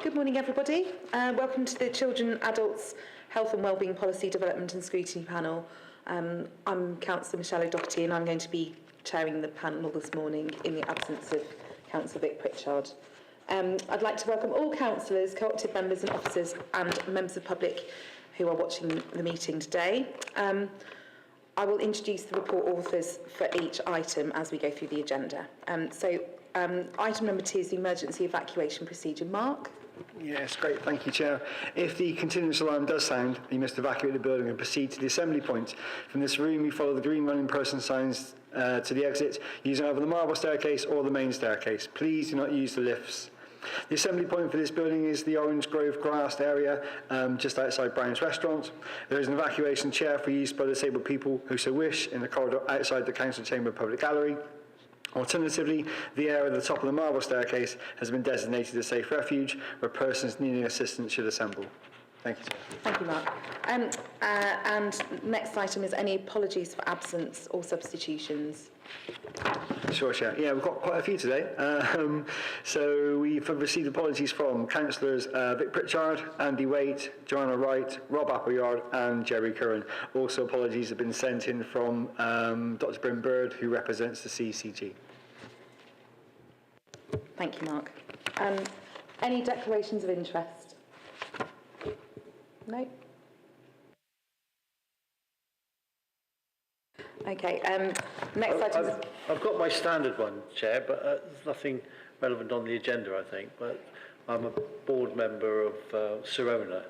Good morning, everybody. Welcome to the Children, Adults, Health and Wellbeing Policy Development and Scrutiny panel. I'm Councillor Michelle O'Doherty and I'm going to be chairing the panel this morning in the absence of Councillor Vic Pritchard. I'd like to welcome all councillors, co-opted members and officers and members of the public who are watching the meeting today. I will introduce the report authors for each item as we go through the agenda. Item number 2 is the emergency evacuation procedure. Mark? Yes, great. Thank you, Chair. If the continuous alarm does sound, you must evacuate the building and proceed to the assembly point. From this room, you follow the green running person signs to the exit, using either the marble staircase or the main staircase. Please do not use the lifts. The assembly point for this building is the Orange Grove grassed area just outside Brown's Restaurant. There is an evacuation chair for use by disabled people who so wish in the corridor outside the Council Chamber Public Gallery. Alternatively, the area at the top of the marble staircase has been designated a safe refuge where persons needing assistance should assemble. Thank you. Thank you, Mark. And next item is any apologies for absence or substitutions. Sure, Chair. Yeah, we've got quite a few today. So we've received apologies from Councillors Vic Pritchard, Andy Waite, Joanna Wright, Rob Appleyard and Jerry Curran. Also apologies have been sent in from Dr Bryn Bird, who represents the CCG. Thank you, Mark. Any declarations of interest? No? Okay, next item. I've got my standard one, Chair, but there's nothing relevant on the agenda, I think. But I'm a board member of Serona,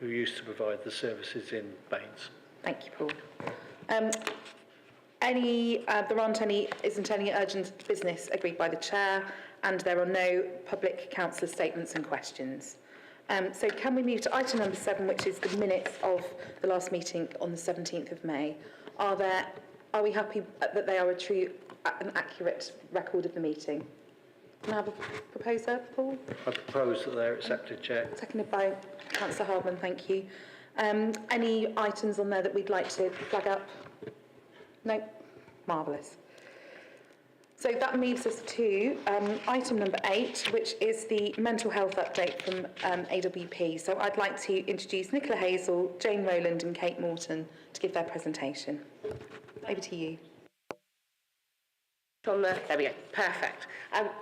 who used to provide the services in Baines. Thank you, Paul. Isn't any urgent business agreed by the Chair, and there are no public councillor statements and questions. So can we move to item number 7, which is the minutes of the last meeting on the 17th of May. Are we happy that they are an accurate record of the meeting? Can I have a proposer, Paul? I propose that they're accepted, Chair. Seconded by Councillor Hardman, thank you. Any items on there that we'd like to flag up? No? Marvellous. So that moves us to item number 8, which is the mental health update from AWP. So I'd like to introduce Nicola Hazel, Jane Rowland and Kate Morton to give their presentation. Over to you. There we go. Perfect.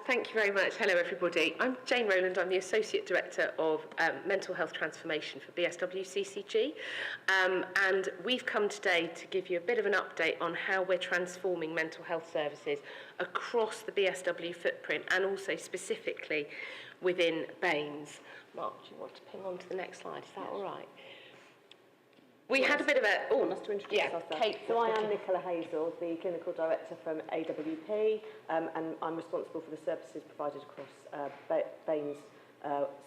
Thank you very much. Hello, everybody. I'm Jane Rowland. I'm the Associate Director of Mental Health Transformation for BSW CCG. And we've come today to give you a bit of an update on how we're transforming mental health services across the BSW footprint and also specifically within Baines. Mark, do you want to ping on to the next slide? Is that all right? We had a bit of a... Oh, I must introduce ourselves. Kate. So I am Nicola Hazel, the Clinical Director from AWP, and I'm responsible for the services provided across Baines,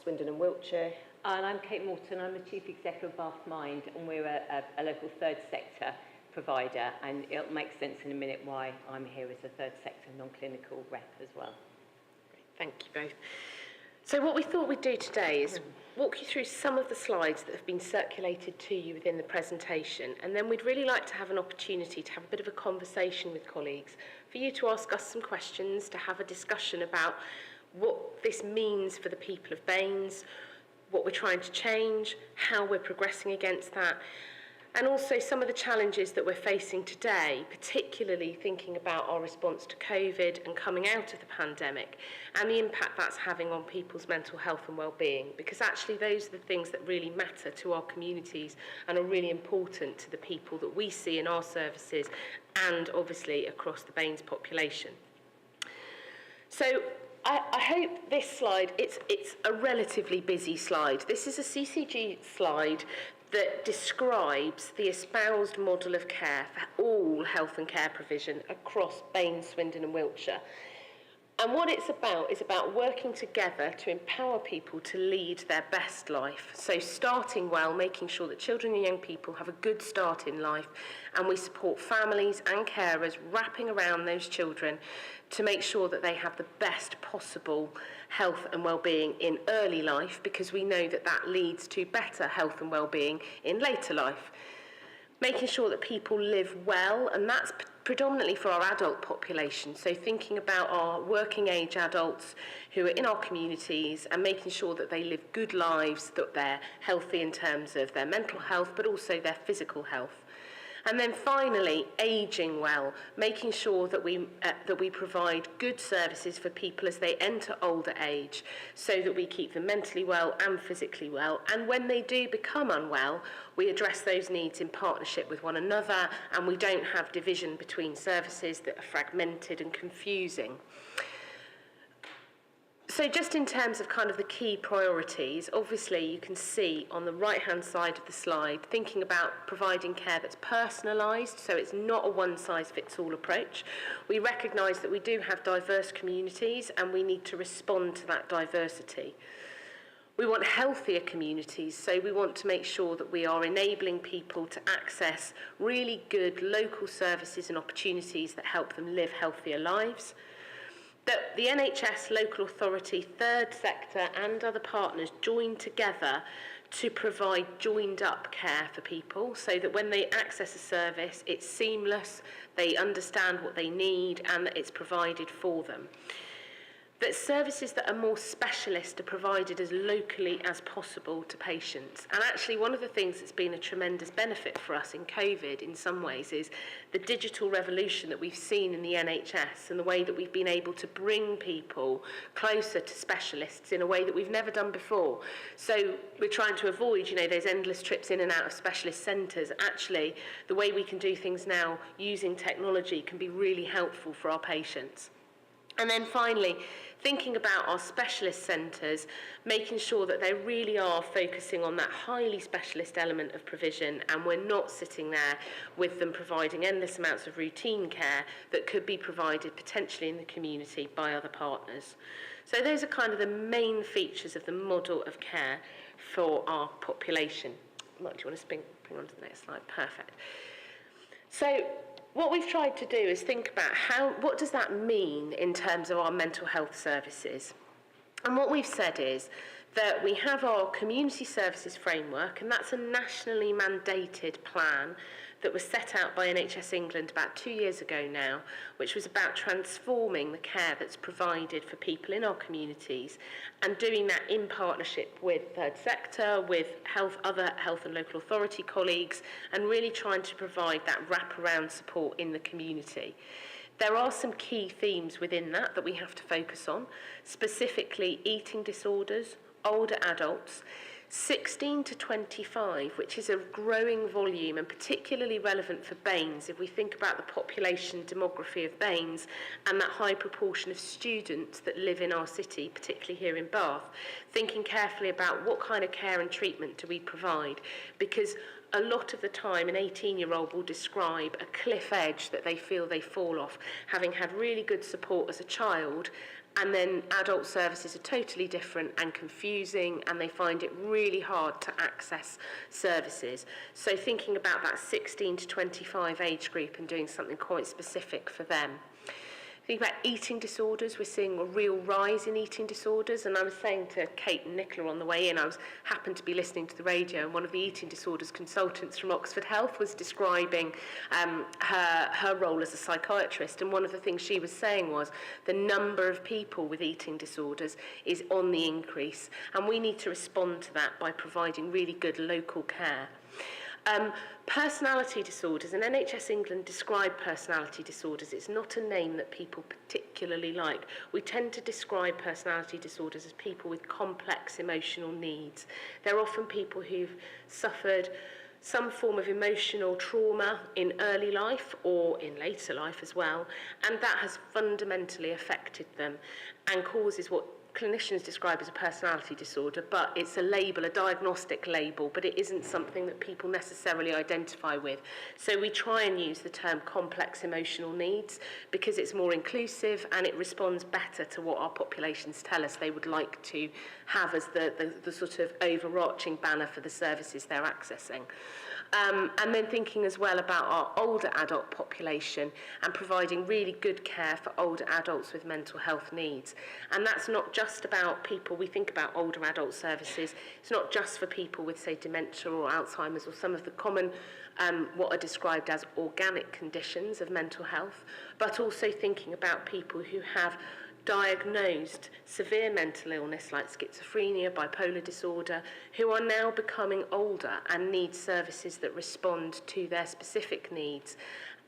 Swindon and Wiltshire. And I'm Kate Morton, I'm the Chief Executive of Bath Mind, and we're a local third sector provider, and it'll make sense in a minute why I'm here as a third sector non-clinical rep as well. Thank you both. So what we thought we'd do today is walk you through some of the slides that have been circulated to you within the presentation, and then we'd really like to have an opportunity to have a bit of a conversation with colleagues, for you to ask us some questions, to have a discussion about what this means for the people of Baines, what we're trying to change, how we're progressing against that, and also some of the challenges that we're facing today, particularly thinking about our response to COVID and coming out of the pandemic and the impact that's having on people's mental health and well-being, because actually those are the things that really matter to our communities and are really important to the people that we see in our services and obviously across the Baines population. So I hope this slide, it's a relatively busy slide. This is a CCG slide that describes the espoused model of care for all health and care provision across Baines, Swindon and Wiltshire. And what it's about is about working together to empower people to lead their best life. So starting well, making sure that children and young people have a good start in life, and we support families and carers wrapping around those children to make sure that they have the best possible health and well-being in early life, because we know that that leads to better health and well-being in later life. Making sure that people live well, and that's predominantly for our adult population, so thinking about our working age adults who are in our communities and making sure that they live good lives, that they're healthy in terms of their mental health but also their physical health. And then finally, ageing well, making sure that we provide good services for people as they enter older age, so that we keep them mentally well and physically well. And when they do become unwell, we address those needs in partnership with one another, and we don't have division between services that are fragmented and confusing. So just in terms of kind of the key priorities, obviously you can see on the right-hand side of the slide, thinking about providing care that's personalised, so it's not a one-size-fits-all approach. We recognise that we do have diverse communities and we need to respond to that diversity. We want healthier communities, so we want to make sure that we are enabling people to access really good local services and opportunities that help them live healthier lives. That the NHS, local authority, third sector and other partners join together to provide joined up care for people, so that when they access a service, it's seamless, they understand what they need and that it's provided for them. That services that are more specialist are provided as locally as possible to patients. And actually one of the things that's been a tremendous benefit for us in COVID in some ways is the digital revolution that we've seen in the NHS and the way that we've been able to bring people closer to specialists in a way that we've never done before. So we're trying to avoid, those endless trips in and out of specialist centres. Actually, the way we can do things now using technology can be really helpful for our patients. And then finally, thinking about our specialist centres, making sure that they really are focusing on that highly specialist element of provision, and we're not sitting there with them providing endless amounts of routine care that could be provided potentially in the community by other partners. So those are kind of the main features of the model of care for our population. Mark, do you want to bring on to the next slide? Perfect. So what we've tried to do is think about what does that mean in terms of our mental health services. And what we've said is that we have our community services framework, and that's a nationally mandated plan that was set out by NHS England about 2 years ago now, which was about transforming the care that's provided for people in our communities and doing that in partnership with third sector, with other health and local authority colleagues, and really trying to provide that wraparound support in the community. There are some key themes within that we have to focus on, specifically eating disorders, older adults, 16 to 25, which is a growing volume and particularly relevant for BAMES if we think about the population demography of BAMES and that high proportion of students that live in our city, particularly here in Bath, thinking carefully about what kind of care and treatment do we provide, because a lot of the time an 18-year-old will describe a cliff edge that they feel they fall off, having had really good support as a child, and then adult services are totally different and confusing, and they find it really hard to access services. So thinking about that 16 to 25 age group and doing something quite specific for them. Think about eating disorders. We're seeing a real rise in eating disorders, and I was saying to Kate and Nicola on the way in, happened to be listening to the radio, and one of the eating disorders consultants from Oxford Health was describing her role as a psychiatrist, and one of the things she was saying was the number of people with eating disorders is on the increase, and we need to respond to that by providing really good local care. Personality disorders, and NHS England describe personality disorders. It's not a name that people particularly like. We tend to describe personality disorders as people with complex emotional needs. They're often people who've suffered some form of emotional trauma in early life or in later life as well, and that has fundamentally affected them and causes what clinicians describe as a personality disorder, but it's a label, a diagnostic label, but it isn't something that people necessarily identify with. So we try and use the term complex emotional needs because it's more inclusive and it responds better to what our populations tell us they would like to have as the sort of overarching banner for the services they're accessing. And then thinking as well about our older adult population and providing really good care for older adults with mental health needs. And that's not just about people, we think about older adult services, it's not just for people with, say, dementia or Alzheimer's or some of the common, what are described as organic conditions of mental health, but also thinking about people who have diagnosed severe mental illness like schizophrenia, bipolar disorder, who are now becoming older and need services that respond to their specific needs,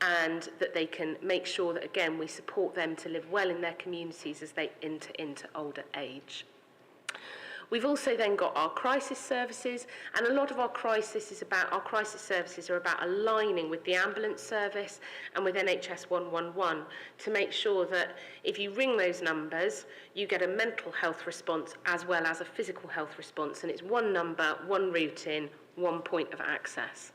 and that they can make sure that, again, we support them to live well in their communities as they enter into older age. We've also then got our crisis services, and a lot of our crisis services are about aligning with the ambulance service and with NHS 111 to make sure that if you ring those numbers, you get a mental health response as well as a physical health response, and it's one number, one route in, one point of access.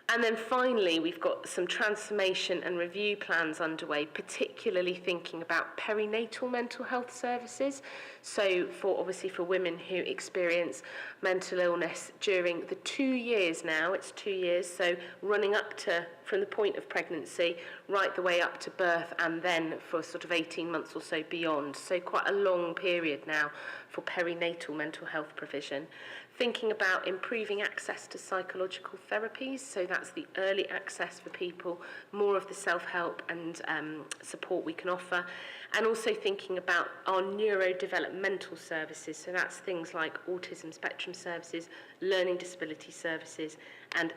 And then finally, we've got some transformation and review plans underway, particularly thinking about perinatal mental health services. So obviously for women who experience mental illness during the 2 years now, it's 2 years, so running up to, from the point of pregnancy, right the way up to birth, and then for sort of 18 months or so beyond. So quite a long period now for perinatal mental health provision. Thinking about improving access to psychological therapies, so that's the early access for people, more of the self-help and support we can offer, and also thinking about our neurodevelopmental services, so that's things like autism spectrum services, learning disability services, and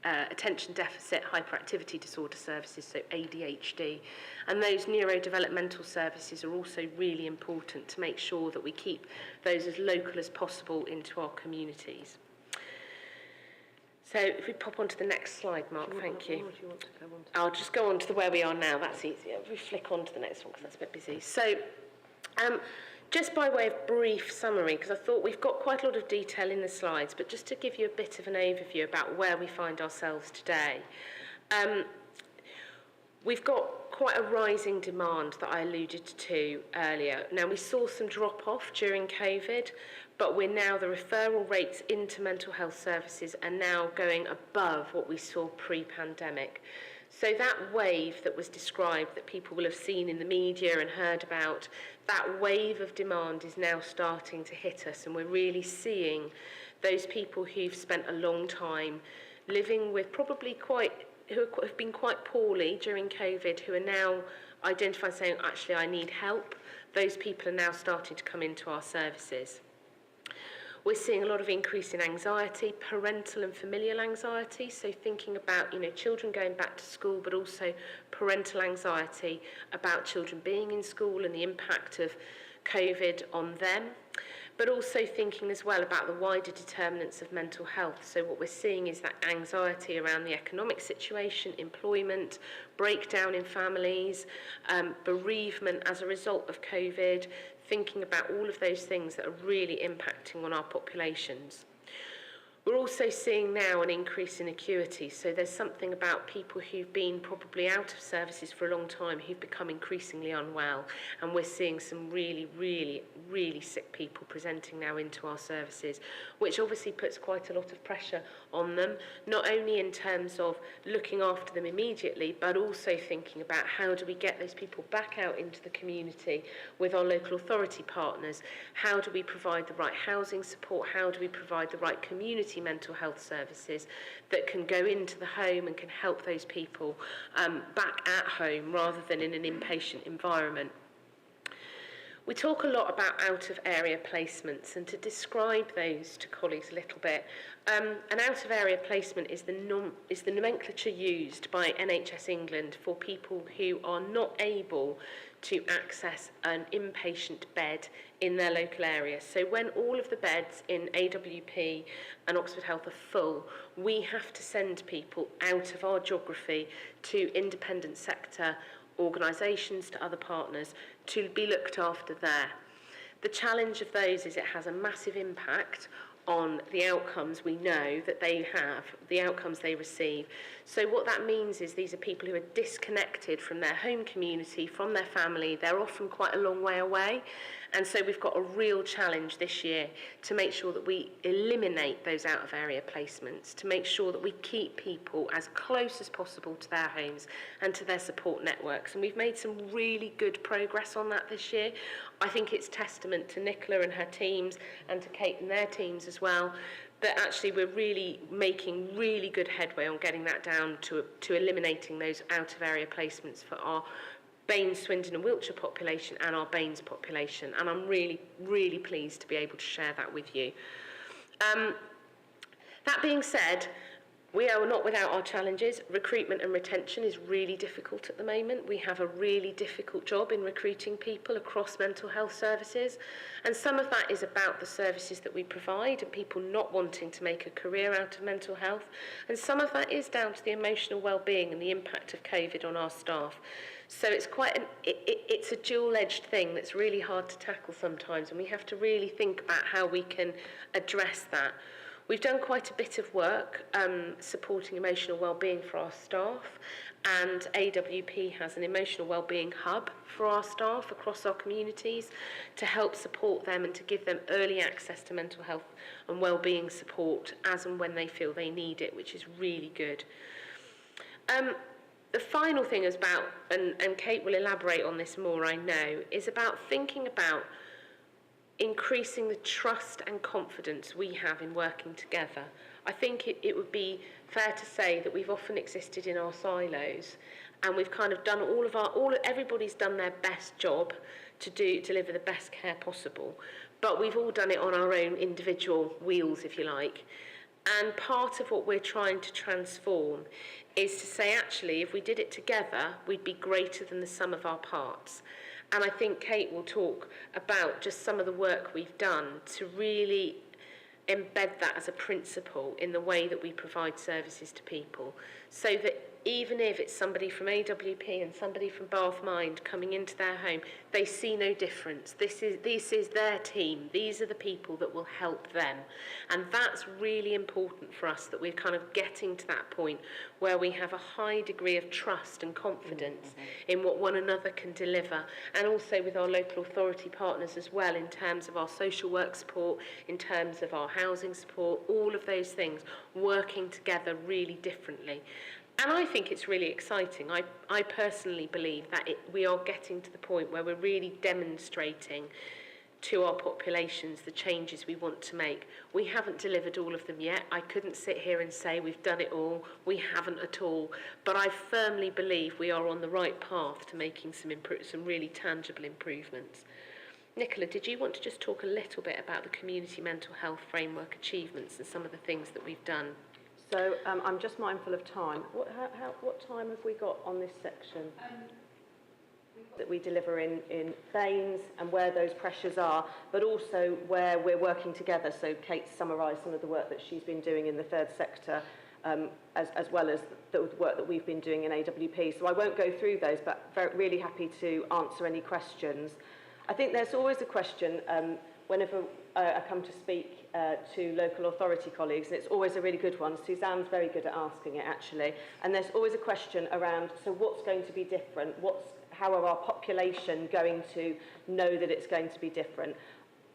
attention deficit hyperactivity disorder services, so ADHD. And those neurodevelopmental services are also really important to make sure that we keep those as local as possible into our communities. So if we pop onto the next slide, Mark, thank you. What do you want to go on to? I'll just go on to where we are now, that's easier. If we flick on to the next one, because that's a bit busy. So just by way of brief summary, because I thought we've got quite a lot of detail in the slides, but just to give you a bit of an overview about where we find ourselves today. We've got quite a rising demand that I alluded to earlier. Now, we saw some drop-off during COVID, but the referral rates into mental health services are now going above what we saw pre-pandemic. So that wave that was described, that people will have seen in the media and heard about, that wave of demand is now starting to hit us, and we're really seeing those people who've spent a long time living with who have been quite poorly during COVID, who are now identifying, saying, actually, I need help. Those people are now starting to come into our services. We're seeing a lot of increase in anxiety, parental and familial anxiety, so thinking about, children going back to school, but also parental anxiety about children being in school and the impact of COVID on them. But also thinking as well about the wider determinants of mental health. So what we're seeing is that anxiety around the economic situation, employment, breakdown in families, bereavement as a result of COVID, thinking about all of those things that are really impacting on our populations. We're also seeing now an increase in acuity, so there's something about people who've been probably out of services for a long time who've become increasingly unwell, and we're seeing some really, really, really sick people presenting now into our services, which obviously puts quite a lot of pressure on them, not only in terms of looking after them immediately, but also thinking about how do we get those people back out into the community with our local authority partners, how do we provide the right housing support, how do we provide the right community mental health services that can go into the home and can help those people back at home rather than in an inpatient environment. We talk a lot about out-of-area placements, and to describe those to colleagues a little bit, an out-of-area placement is the nomenclature used by NHS England for people who are not able to access an inpatient bed in their local area. So when all of the beds in AWP and Oxford Health are full, we have to send people out of our geography to independent sector organisations, to other partners, to be looked after there. The challenge of those is it has a massive impact on the outcomes we know that they have, the outcomes they receive. So what that means is these are people who are disconnected from their home community, from their family. They're often quite a long way away. And so we've got a real challenge this year to make sure that we eliminate those out-of-area placements, to make sure that we keep people as close as possible to their homes and to their support networks. And we've made some really good progress on that this year. I think it's testament to Nicola and her teams and to Kate and their teams as well, that actually we're really making really good headway on getting that down to eliminating those out-of-area placements for our Baines, Swindon and Wiltshire population and our Baines population. And I'm really, really pleased to be able to share that with you. That being said, we are not without our challenges. Recruitment and retention is really difficult at the moment. We have a really difficult job in recruiting people across mental health services. And some of that is about the services that we provide and people not wanting to make a career out of mental health. And some of that is down to the emotional well-being and the impact of COVID on our staff. So it's quite it's a dual-edged thing that's really hard to tackle sometimes, and we have to really think about how we can address that. We've done quite a bit of work supporting emotional wellbeing for our staff, and AWP has an emotional wellbeing hub for our staff across our communities to help support them and to give them early access to mental health and wellbeing support as and when they feel they need it, which is really good. The final thing is about, and Kate will elaborate on this more, I know, is about thinking about increasing the trust and confidence we have in working together. I think it would be fair to say that we've often existed in our silos, and we've kind of done everybody's done their best job to deliver the best care possible, but we've all done it on our own individual wheels, if you like. And part of what we're trying to transform is to say, actually, if we did it together, we'd be greater than the sum of our parts. And I think Kate will talk about just some of the work we've done to really embed that as a principle in the way that we provide services to people, so that even if it's somebody from AWP and somebody from Bath Mind coming into their home, they see no difference. This is their team. These are the people that will help them. And that's really important for us, that we're kind of getting to that point where we have a high degree of trust and confidence in what one another can deliver, and also with our local authority partners as well, in terms of our social work support, in terms of our housing support, all of those things working together really differently. And I think it's really exciting. I personally believe that we are getting to the point where we're really demonstrating to our populations the changes we want to make. We haven't delivered all of them yet. I couldn't sit here and say we've done it all. We haven't at all. But I firmly believe we are on the right path to making some really tangible improvements. Nicola, did you want to just talk a little bit about the community mental health framework achievements and some of the things that we've done? So I'm just mindful of time. What time have we got on this section? That we deliver in Baines and where those pressures are, but also where we're working together. So Kate summarised some of the work that she's been doing in the third sector, as well as the work that we've been doing in AWP. So I won't go through those, but really happy to answer any questions. I think there's always a question whenever I come to speak to local authority colleagues, and it's always a really good one. Suzanne's very good at asking it, actually. And there's always a question around, so what's going to be different? How are our population going to know that it's going to be different?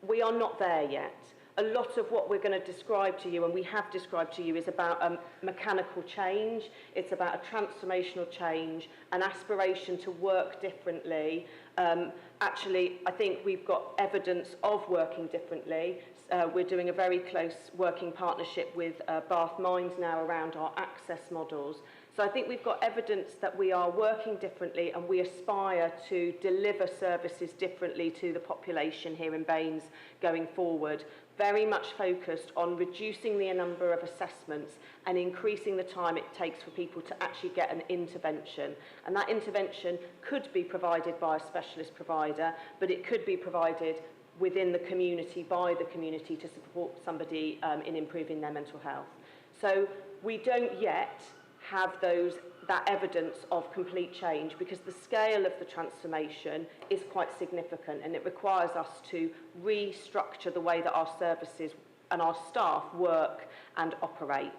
We are not there yet. A lot of what we're going to describe to you, and we have described to you, is about mechanical change. It's about a transformational change, an aspiration to work differently. Actually, I think we've got evidence of working differently. We're doing a very close working partnership with Bath Mind now around our access models. So I think we've got evidence that we are working differently, and we aspire to deliver services differently to the population here in Baines going forward. Very much focused on reducing the number of assessments and increasing the time it takes for people to actually get an intervention. And that intervention could be provided by a specialist provider, but it could be provided within the community, by the community, to support somebody in improving their mental health. So we don't yet have that evidence of complete change, because the scale of the transformation is quite significant, and it requires us to restructure the way that our services our staff work and operate.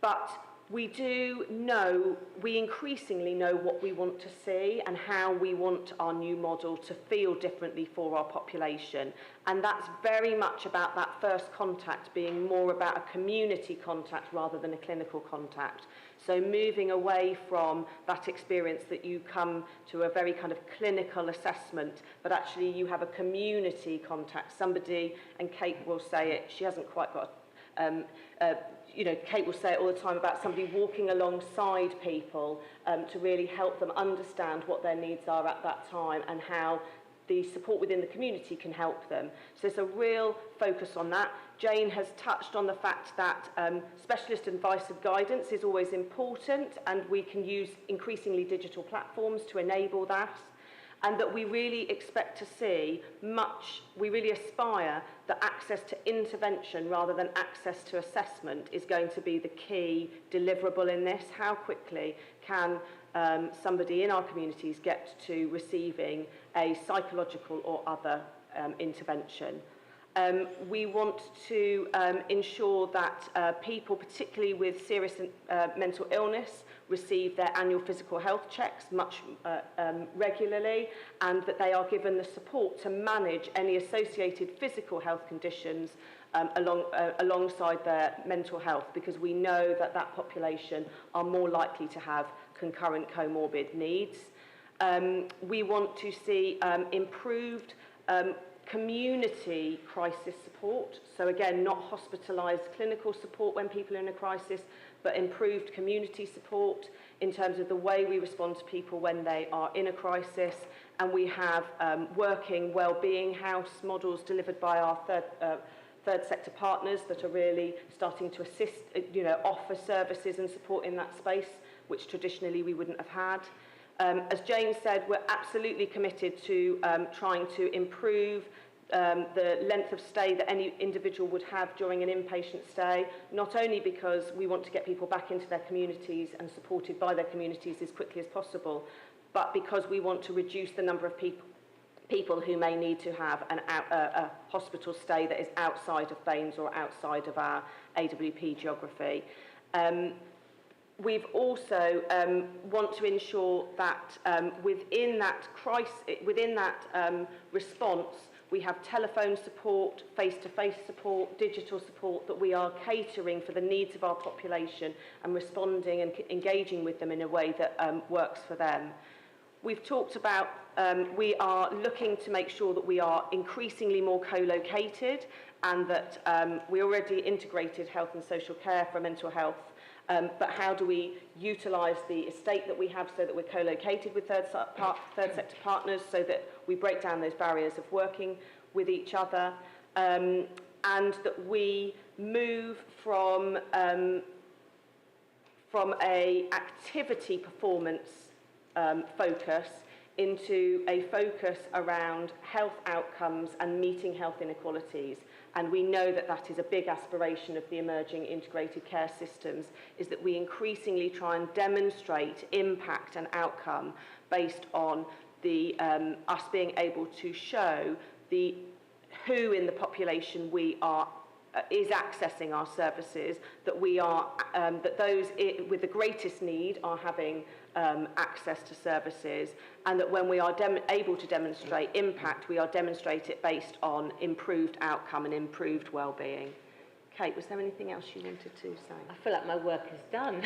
But we increasingly know what we want to see and how we want our new model to feel differently for our population. And that's very much about that first contact being more about a community contact rather than a clinical contact. So moving away from that experience that you come to a very kind of clinical assessment, but actually you have a community contact. Somebody, and Kate will say it, she hasn't quite got Kate will say it all the time about somebody walking alongside people to really help them understand what their needs are at that time and how the support within the community can help them. So there's a real focus on that. Jane has touched on the fact that specialist advice and guidance is always important, and we can use increasingly digital platforms to enable that. And that we really expect to see we really aspire that access to intervention rather than access to assessment is going to be the key deliverable in this. How quickly can somebody in our communities get to receiving a psychological or other intervention? We want to ensure that people, particularly with serious mental illness, receive their annual physical health checks much regularly, and that they are given the support to manage any associated physical health conditions alongside their mental health, because we know that that population are more likely to have concurrent comorbid needs. We want to see improved community crisis support. So again, not hospitalised clinical support when people are in a crisis, but improved community support in terms of the way we respond to people when they are in a crisis. And we have working wellbeing house models delivered by our third sector partners that are really starting to assist, offer services and support in that space, which traditionally we wouldn't have had. As Jane said, we're absolutely committed to trying to improve the length of stay that any individual would have during an inpatient stay, not only because we want to get people back into their communities and supported by their communities as quickly as possible, but because we want to reduce the number of people who may need to have a hospital stay that is outside of BAMES or outside of our AWP geography. We've also want to ensure that within that response, we have telephone support, face-to-face support, digital support, that we are catering for the needs of our population and responding and engaging with them in a way that works for them. We've talked about we are looking to make sure that we are increasingly more co-located, and that we already integrated health and social care for mental health. But how do we utilise the estate that we have so that we're co-located with third sector partners, so that we break down those barriers of working with each other, and that we move from a activity performance focus into a focus around health outcomes and meeting health inequalities. And we know that that is a big aspiration of the emerging integrated care systems, is that we increasingly try and demonstrate impact and outcome based on the us being able to show the who in the population we are is accessing our services, that we are that those with the greatest need are having access to services, and that when we are able to demonstrate impact, we are demonstrate it based on improved outcome and improved well-being. Kate, was there anything else you wanted to say? I feel like my work is done.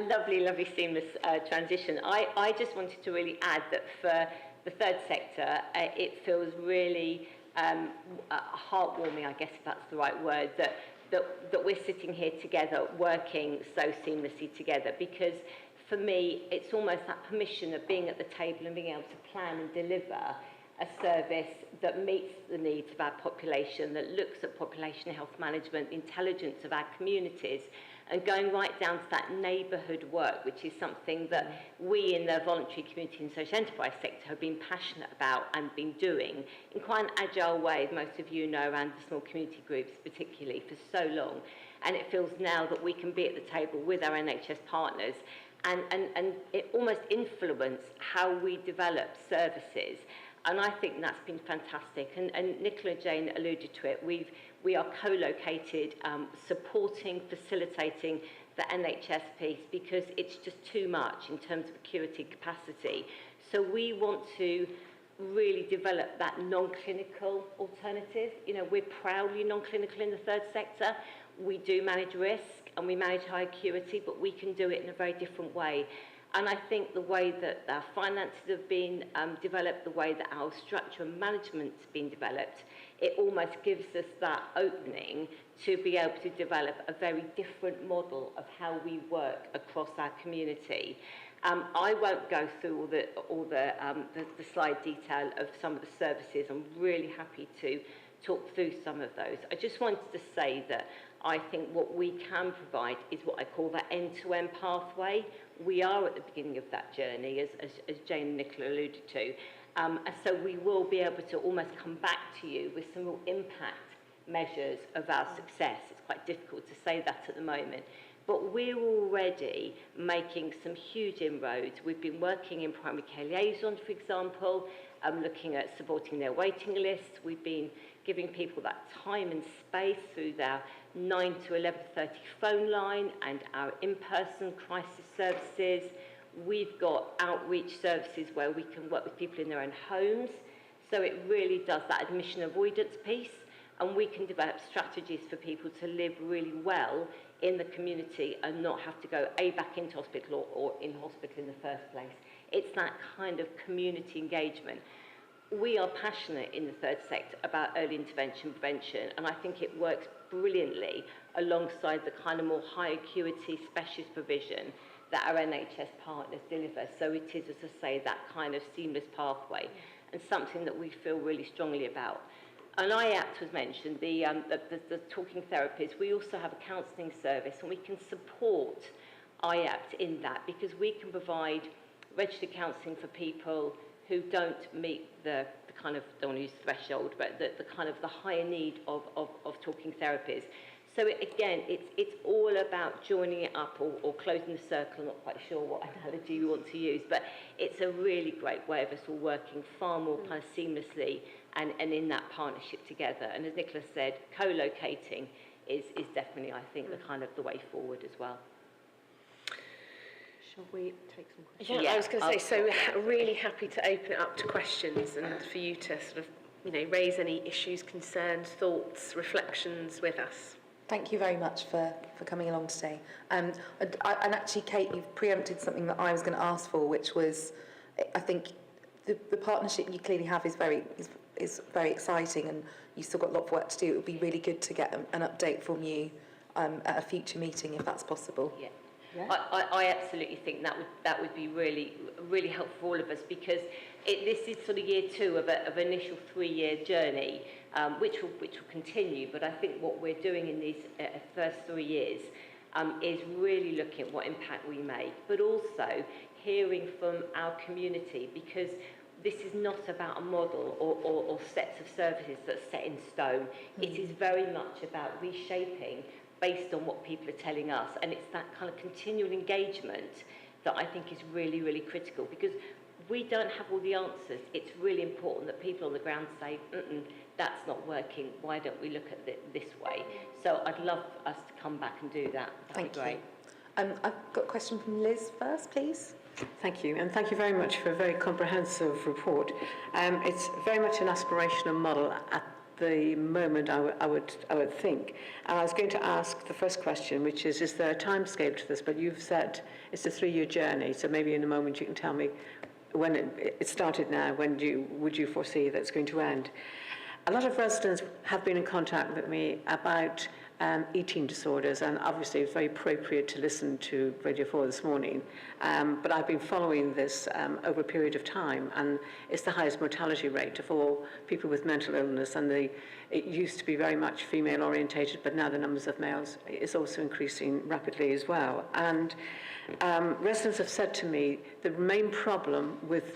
Lovely seamless transition. I just wanted to really add that for the third sector, it feels really heartwarming, I guess if that's the right word, that we're sitting here together, working so seamlessly together, because for me, it's almost that permission of being at the table and being able to plan and deliver a service that meets the needs of our population, that looks at population health management, the intelligence of our communities, and going right down to that neighbourhood work, which is something that we in the voluntary community and social enterprise sector have been passionate about and been doing in quite an agile way, most of you know, around the small community groups particularly, for so long. And it feels now that we can be at the table with our NHS partners and it almost influence how we develop services. And I think that's been fantastic. And Nicola and Jane alluded to it. We are co-located, supporting, facilitating the NHS piece because it's just too much in terms of acuity capacity. So we want to really develop that non-clinical alternative. You know, we're proudly non-clinical in the third sector. We do manage risk and we manage high acuity, but we can do it in a very different way. And I think the way that our finances have been developed, the way that our structure and management's been developed, it almost gives us that opening to be able to develop a very different model of how we work across our community. I won't go through all the slide detail of some of the services. I'm really happy to talk through some of those. I just wanted to say that I think what we can provide is what I call that end-to-end pathway. We are at the beginning of that journey, as Jane and Nicola alluded to. And so we will be able to almost come back to you with some real impact measures of our success. It's quite difficult to say that at the moment. But we're already making some huge inroads. We've been working in primary care liaison, for example, looking at supporting their waiting lists. We've been giving people that time and space through their 9 to 11:30 phone line and our in-person crisis services. We've got outreach services where we can work with people in their own homes. So it really does that admission avoidance piece, and we can develop strategies for people to live really well in the community and not have to go back into hospital or in hospital in the first place. It's that kind of community engagement. We are passionate in the third sector about early intervention prevention, and I think it works brilliantly alongside the kind of more high acuity specialist provision that our NHS partners deliver. So it is, as I say, that kind of seamless pathway, and something that we feel really strongly about. And IAPT was mentioned, the talking therapies. We also have a counselling service, and we can support IAPT in that because we can provide registered counselling for people who don't meet the kind of, don't want to use threshold, but the kind of the higher need of talking therapies. So again, it's all about joining it up or closing the circle. I'm not quite sure what analogy you want to use, but it's a really great way of us all working far more kind of seamlessly and in that partnership together. And as Nicola said, co-locating is definitely, I think, the kind of the way forward as well. Shall we take some questions? Yeah, I was going to say, so really happy to open it up to questions and for you to sort of, you know, raise any issues, concerns, thoughts, reflections with us. Thank you very much for coming along today. And actually, Kate, you've preempted something that I was going to ask for, which was, I think the partnership you clearly have is very exciting, and you've still got a lot of work to do. It would be really good to get an update from you at a future meeting, if that's possible. Yeah. Yeah. I absolutely think that would be really helpful for all of us, because this is sort of year 2 of an initial 3-year journey, which will continue. But I think what we're doing in these first 3 years is really looking at what impact we make, but also hearing from our community, because this is not about a model or sets of services that's set in stone. It is very much about reshaping based on what people are telling us, and it's that kind of continual engagement that I think is really, really critical, because we don't have all the answers. It's really important that people on the ground say, that's not working, why don't we look at it this way? So I'd love us to come back and do that. That'd be great. I've got a question from Liz first, please. Thank you, and thank you very much for a very comprehensive report. It's very much an aspirational model at the moment, I would think. And I was going to ask the first question, which is there a timescale to this? But you've said it's a 3-year journey, so maybe in a moment you can tell me when it started now, when would you foresee that it's going to end? A lot of residents have been in contact with me about eating disorders, and obviously it's very appropriate to listen to Radio 4 this morning, but I've been following this over a period of time, and it's the highest mortality rate of all people with mental illness, and it used to be very much female orientated, but now the numbers of males is also increasing rapidly as well. And residents have said to me the main problem with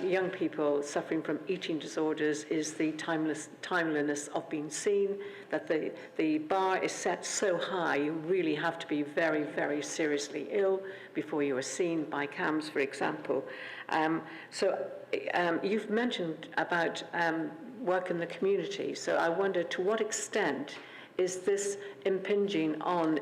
young people suffering from eating disorders is the timeliness of being seen, that the bar is set so high, you really have to be very, very seriously ill before you are seen by CAMHS, for example. You've mentioned about work in the community, so I wonder to what extent is this impinging on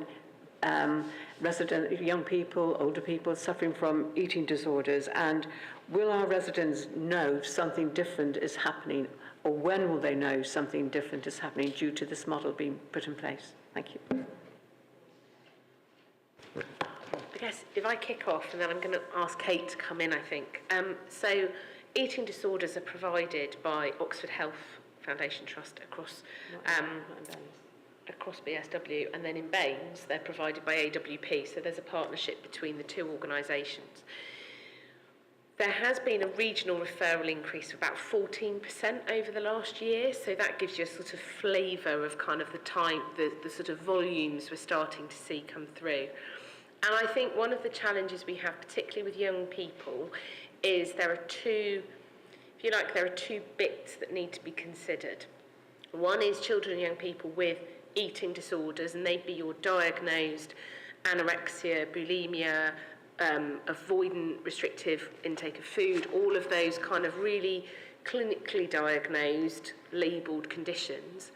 young people, older people suffering from eating disorders, and will our residents know something different is happening, or when will they know something different is happening due to this model being put in place? Thank you. I guess if I kick off, and then I'm going to ask Kate to come in, I think. So eating disorders are provided by Oxford Health Foundation Trust across BSW, and then in Baines they're provided by AWP, so there's a partnership between the two organisations. There has been a regional referral increase of about 14% over the last year, so that gives you a sort of flavour of kind of the sort of volumes we're starting to see come through. And I think one of the challenges we have, particularly with young people, is there are two bits that need to be considered. One is children and young people with eating disorders, and they'd be your diagnosed anorexia, bulimia, avoidant restrictive intake of food, all of those kind of really clinically diagnosed, labelled conditions.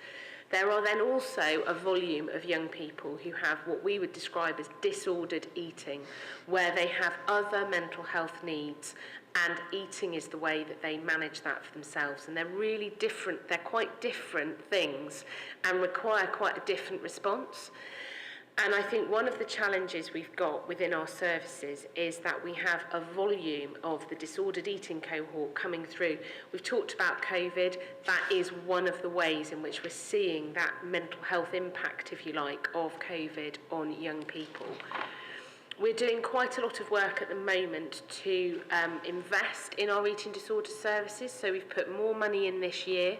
There are then also a volume of young people who have what we would describe as disordered eating, where they have other mental health needs, and eating is the way that they manage that for themselves. And they're really different, they're quite different things and require quite a different response. And I think one of the challenges we've got within our services is that we have a volume of the disordered eating cohort coming through. We've talked about COVID. That is one of the ways in which we're seeing that mental health impact, if you like, of COVID on young people. We're doing quite a lot of work at the moment to invest in our eating disorder services. So we've put more money in this year,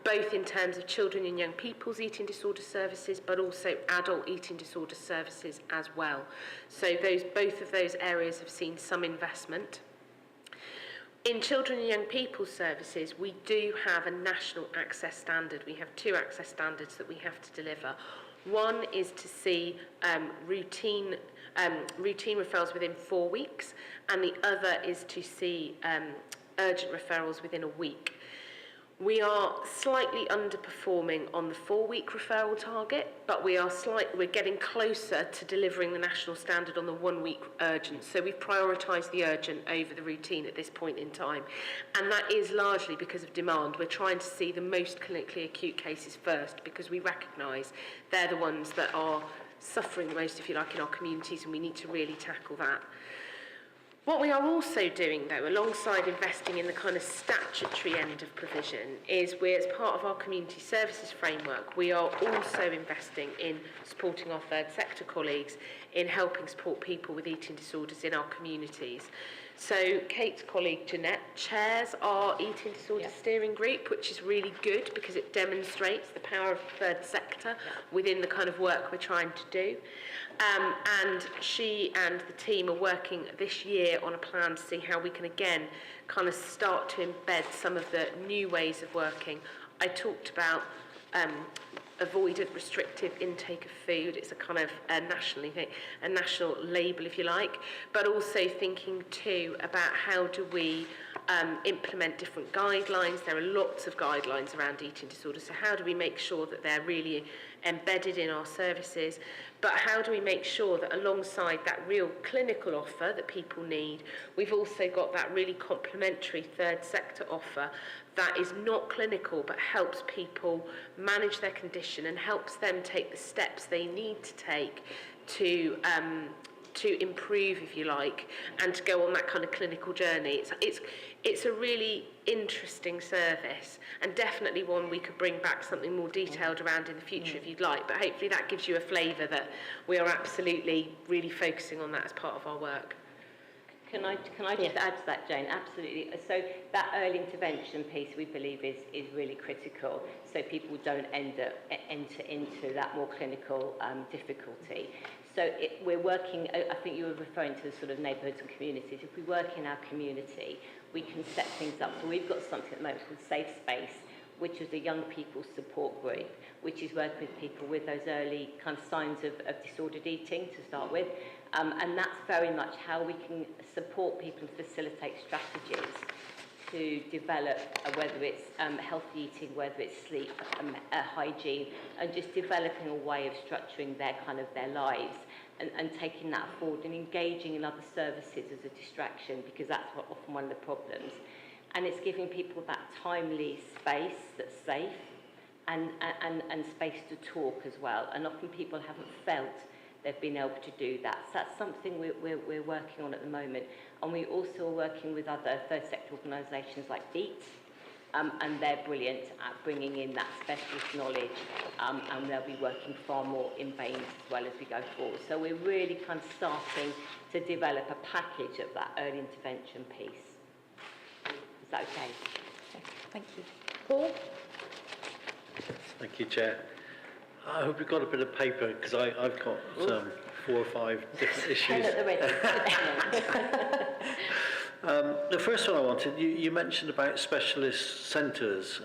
both in terms of children and young people's eating disorder services, but also adult eating disorder services as well. So both of those areas have seen some investment. In children and young people's services, we do have a national access standard. We have two access standards that we have to deliver. One is to see routine referrals within 4 weeks, and the other is to see urgent referrals within a week. We are slightly underperforming on the 4-week referral target, but we're getting closer to delivering the national standard on the 1-week urgent. So we've prioritised the urgent over the routine at this point in time. And that is largely because of demand. We're trying to see the most clinically acute cases first, because we recognise they're the ones that are suffering the most, if you like, in our communities, and we need to really tackle that. What we are also doing, though, alongside investing in the kind of statutory end of provision, is as part of our community services framework, we are also investing in supporting our third sector colleagues in helping support people with eating disorders in our communities. So Kate's colleague Jeanette chairs our eating disorder steering group, which is really good because it demonstrates the power of the third sector within the kind of work we're trying to do. And she and the team are working this year on a plan to see how we can again kind of start to embed some of the new ways of working. I talked about avoidant restrictive intake of food. It's a kind of a national label, if you like, but also thinking too about how do we implement different guidelines. There are lots of guidelines around eating disorders, so how do we make sure that they're really embedded in our services, but how do we make sure that alongside that real clinical offer that people need, we've also got that really complementary third sector offer that is not clinical but helps people manage their condition and helps them take the steps they need to take to improve, if you like, and to go on that kind of clinical journey. It's a really interesting service, and definitely one we could bring back something more detailed around in the future if you'd like, but hopefully that gives you a flavour that we are absolutely really focusing on that as part of our work. Can I just add to that, Jane? Absolutely. So that early intervention piece, we believe, is really critical, so people don't enter into that more clinical difficulty. So we're working, I think you were referring to the sort of neighbourhoods and communities. If we work in our community, we can set things up. So we've got something at the moment called Safe Space, which is a young people support group, which is working with people with those early kind of signs of disordered eating to start with. And that's very much how we can support people and facilitate strategies to develop, whether it's healthy eating, whether it's sleep, hygiene, and just developing a way of structuring their lives and taking that forward and engaging in other services as a distraction, because that's often one of the problems. And it's giving people that timely space that's safe and space to talk as well. And often people haven't felt they've been able to do that. So that's something we're working on at the moment. And we also are working with other third sector organisations like DEET, and they're brilliant at bringing in that specialist knowledge, and they'll be working far more in BAMES as well as we go forward. So we're really kind of starting to develop a package of that early intervention piece. Is that okay? Thank you. Paul? Thank you, Chair. I hope you've got a bit of paper, because I've got 4 or 5 different issues. Pen at the ready. The first one I wanted, you mentioned about specialist centres.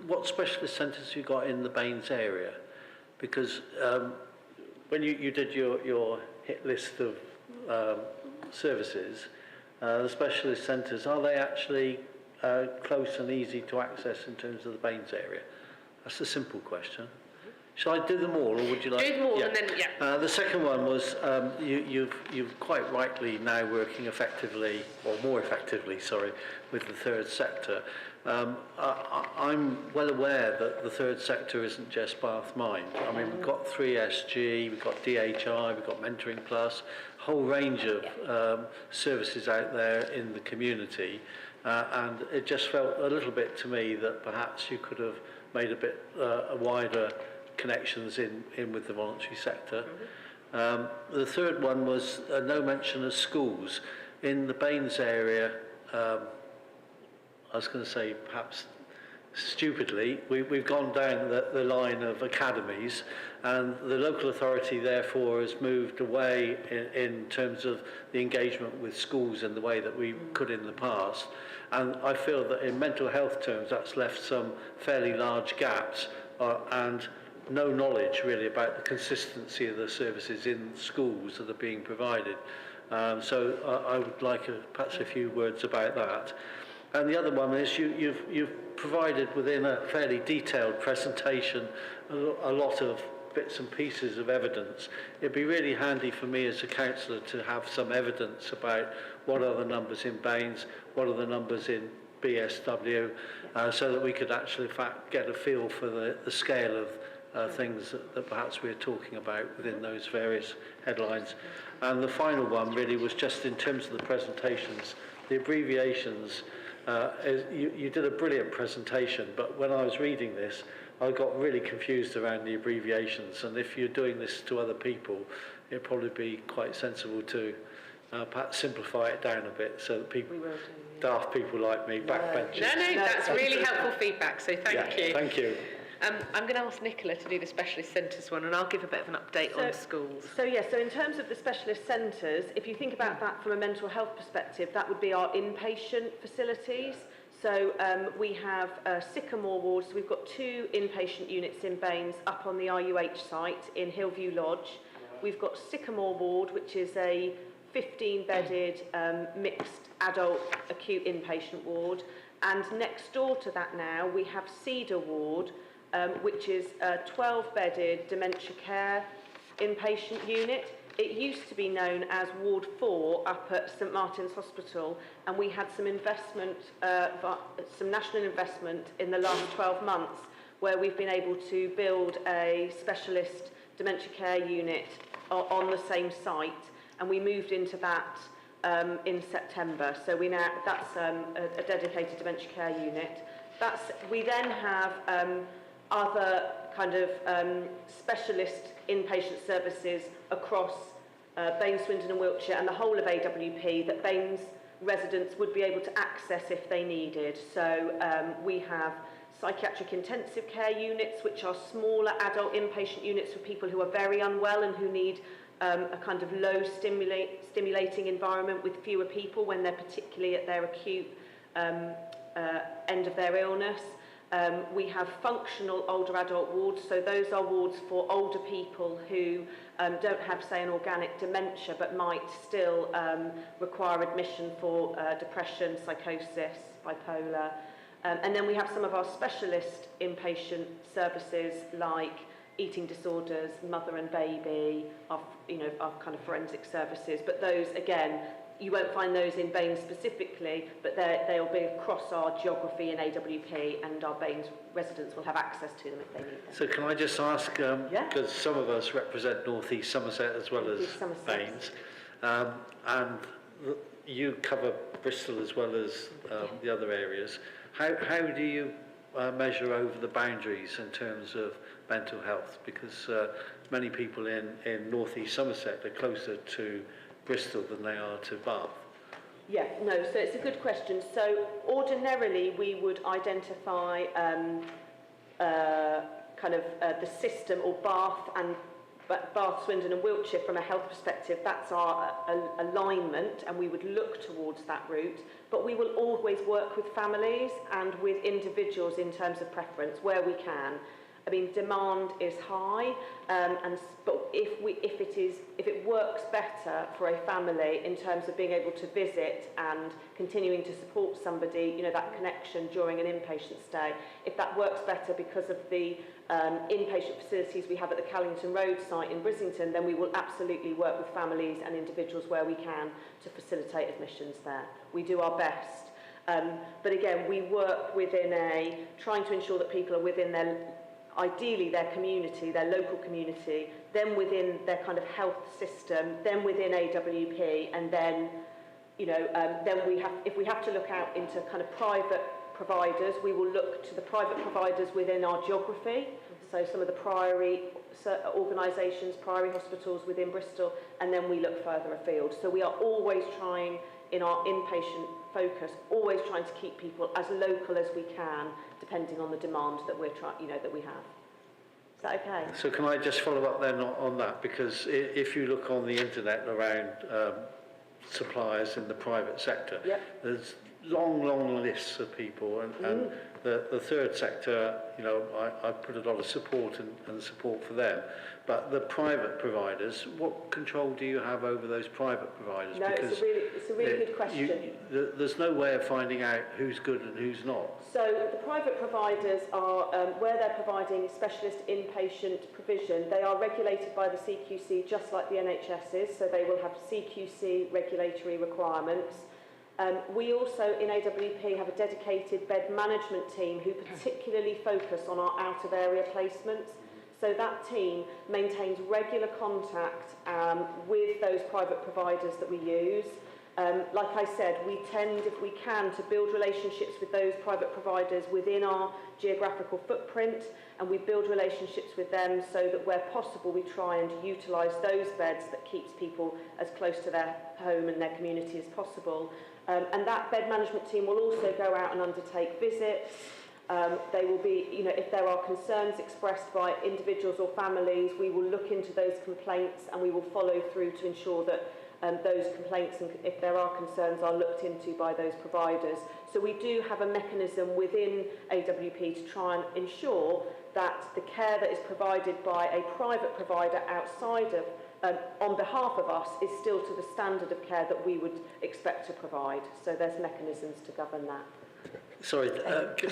What specialist centres have you got in the BAMES area? Because when you did your hit list of services, the specialist centres, are they actually close and easy to access in terms of the BAMES area? That's a simple question. Shall I do them all, or would you like... Do them all, and then, yeah. The second one was, you've quite rightly now working effectively, or more effectively, sorry, with the third sector. I'm well aware that the third sector isn't just Bath Mind. I mean, we've got 3SG, we've got DHI, we've got Mentoring Plus, a whole range of services out there in the community, and it just felt a little bit to me that perhaps you could have made a bit wider connections in with the voluntary sector. The third one was no mention of schools. In the BAMES area, I was going to say perhaps stupidly, we've gone down the line of academies, and the local authority therefore has moved away in terms of the engagement with schools in the way that we could in the past. And I feel that in mental health terms that's left some fairly large gaps and no knowledge really about the consistency of the services in schools that are being provided. So I would like perhaps a few words about that. And the other one is you've provided within a fairly detailed presentation a lot of bits and pieces of evidence. It'd be really handy for me as a counsellor to have some evidence about what are the numbers in BAMES, what are the numbers in BSW, so that we could actually in fact get a feel for the scale of things that perhaps we're talking about within those various headlines. And the final one really was just in terms of the presentations, the abbreviations. You did a brilliant presentation, but when I was reading this, I got really confused around the abbreviations, and if you're doing this to other people, it'd probably be quite sensible to perhaps simplify it down a bit so that people, daft people like me, backbenchers. No, that's really helpful feedback, so thank you. Thank you. I'm going to ask Nicola to do the specialist centres one, and I'll give a bit of an update on schools. So in terms of the specialist centres, if you think about that from a mental health perspective, that would be our inpatient facilities. So we have Sycamore Ward, so we've got 2 inpatient units in BAMES up on the RUH site in Hillview Lodge. We've got Sycamore Ward, which is a 15-bedded mixed adult acute inpatient ward. And next door to that now, we have Cedar Ward, which is a 12-bedded dementia care inpatient unit. It used to be known as Ward 4 up at St Martin's Hospital, and we had some investment, some national investment in the last 12 months where we've been able to build a specialist dementia care unit on the same site, and we moved into that in September. So that's a dedicated dementia care unit. We then have other kind of specialist inpatient services across BAMES, Swindon and Wiltshire and the whole of AWP that BAMES residents would be able to access if they needed. So we have psychiatric intensive care units, which are smaller adult inpatient units for people who are very unwell and who need a kind of low stimulating environment with fewer people when they're particularly at their acute end of their illness. We have functional older adult wards, so those are wards for older people who don't have, say, an organic dementia, but might still require admission for depression, psychosis, bipolar. And then we have some of our specialist inpatient services like eating disorders, mother and baby, our kind of forensic services. But those, again, you won't find those in Baines specifically, but they'll be across our geography in AWP, and our Baines residents will have access to them if they need them. So can I just ask, because some of us represent North East Somerset as well as Baines, and you cover Bristol as well as the other areas. How do you measure over the boundaries in terms of mental health? Because many people in North East Somerset are closer to Bristol than they are to Bath. Yeah, no, so it's a good question. So ordinarily we would identify the system, or Bath, Swindon and Wiltshire from a health perspective. That's our alignment, and we would look towards that route. But we will always work with families and with individuals in terms of preference where we can. I mean, demand is high, but if it works better for a family in terms of being able to visit and continuing to support somebody, that connection during an inpatient stay, if that works better because of the inpatient facilities we have at the Callington Road site in Brislington, then we will absolutely work with families and individuals where we can to facilitate admissions there. We do our best. But again, we work within trying to ensure that people are within ideally their community, their local community, then within their kind of health system, then within AWP, and then, then if we have to look out into kind of private providers, we will look to the private providers within our geography. So some of the priory organisations, priory hospitals within Bristol, and then we look further afield. So we are always trying, in our inpatient focus, always trying to keep people as local as we can, depending on the demand that that we have. Is that okay? So can I just follow up then on that? Because if you look on the internet around suppliers in the private sector, there's long lists of people, and the third sector, I put a lot of support and support for them. But the private providers, what control do you have over those private providers? No, because it's a really good question. There's no way of finding out who's good and who's not. So the private providers are, where they're providing specialist inpatient provision, they are regulated by the CQC just like the NHS is, so they will have CQC regulatory requirements. We also, in AWP, have a dedicated bed management team who particularly focus on our out-of-area placements. So that team maintains regular contact with those private providers that we use. Like I said, we tend, if we can, to build relationships with those private providers within our geographical footprint, and we build relationships with them so that where possible we try and utilise those beds that keeps people as close to their home and their community as possible. And that bed management team will also go out and undertake visits. They will be, if there are concerns expressed by individuals or families, we will look into those complaints and we will follow through to ensure that those complaints, and if there are concerns, are looked into by those providers. So we do have a mechanism within AWP to try and ensure that the care that is provided by a private provider outside of, on behalf of us, is still to the standard of care that we would expect to provide. So there's mechanisms to govern that. Sorry,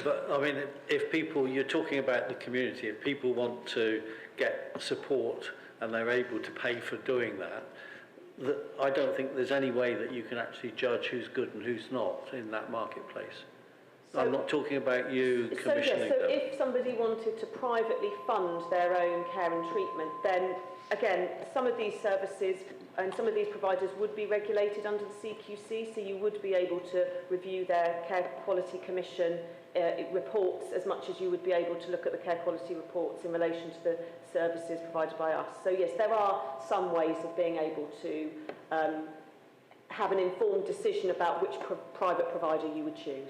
but I mean, if people, you're talking about the community, if people want to get support and they're able to pay for doing that, I don't think there's any way that you can actually judge who's good and who's not in that marketplace. So, I'm not talking about you commissioning them. So if somebody wanted to privately fund their own care and treatment, then again, some of these services and some of these providers would be regulated under the CQC, so you would be able to review their Care Quality Commission reports as much as you would be able to look at the care quality reports in relation to the services provided by us. So yes, there are some ways of being able to have an informed decision about which private provider you would choose.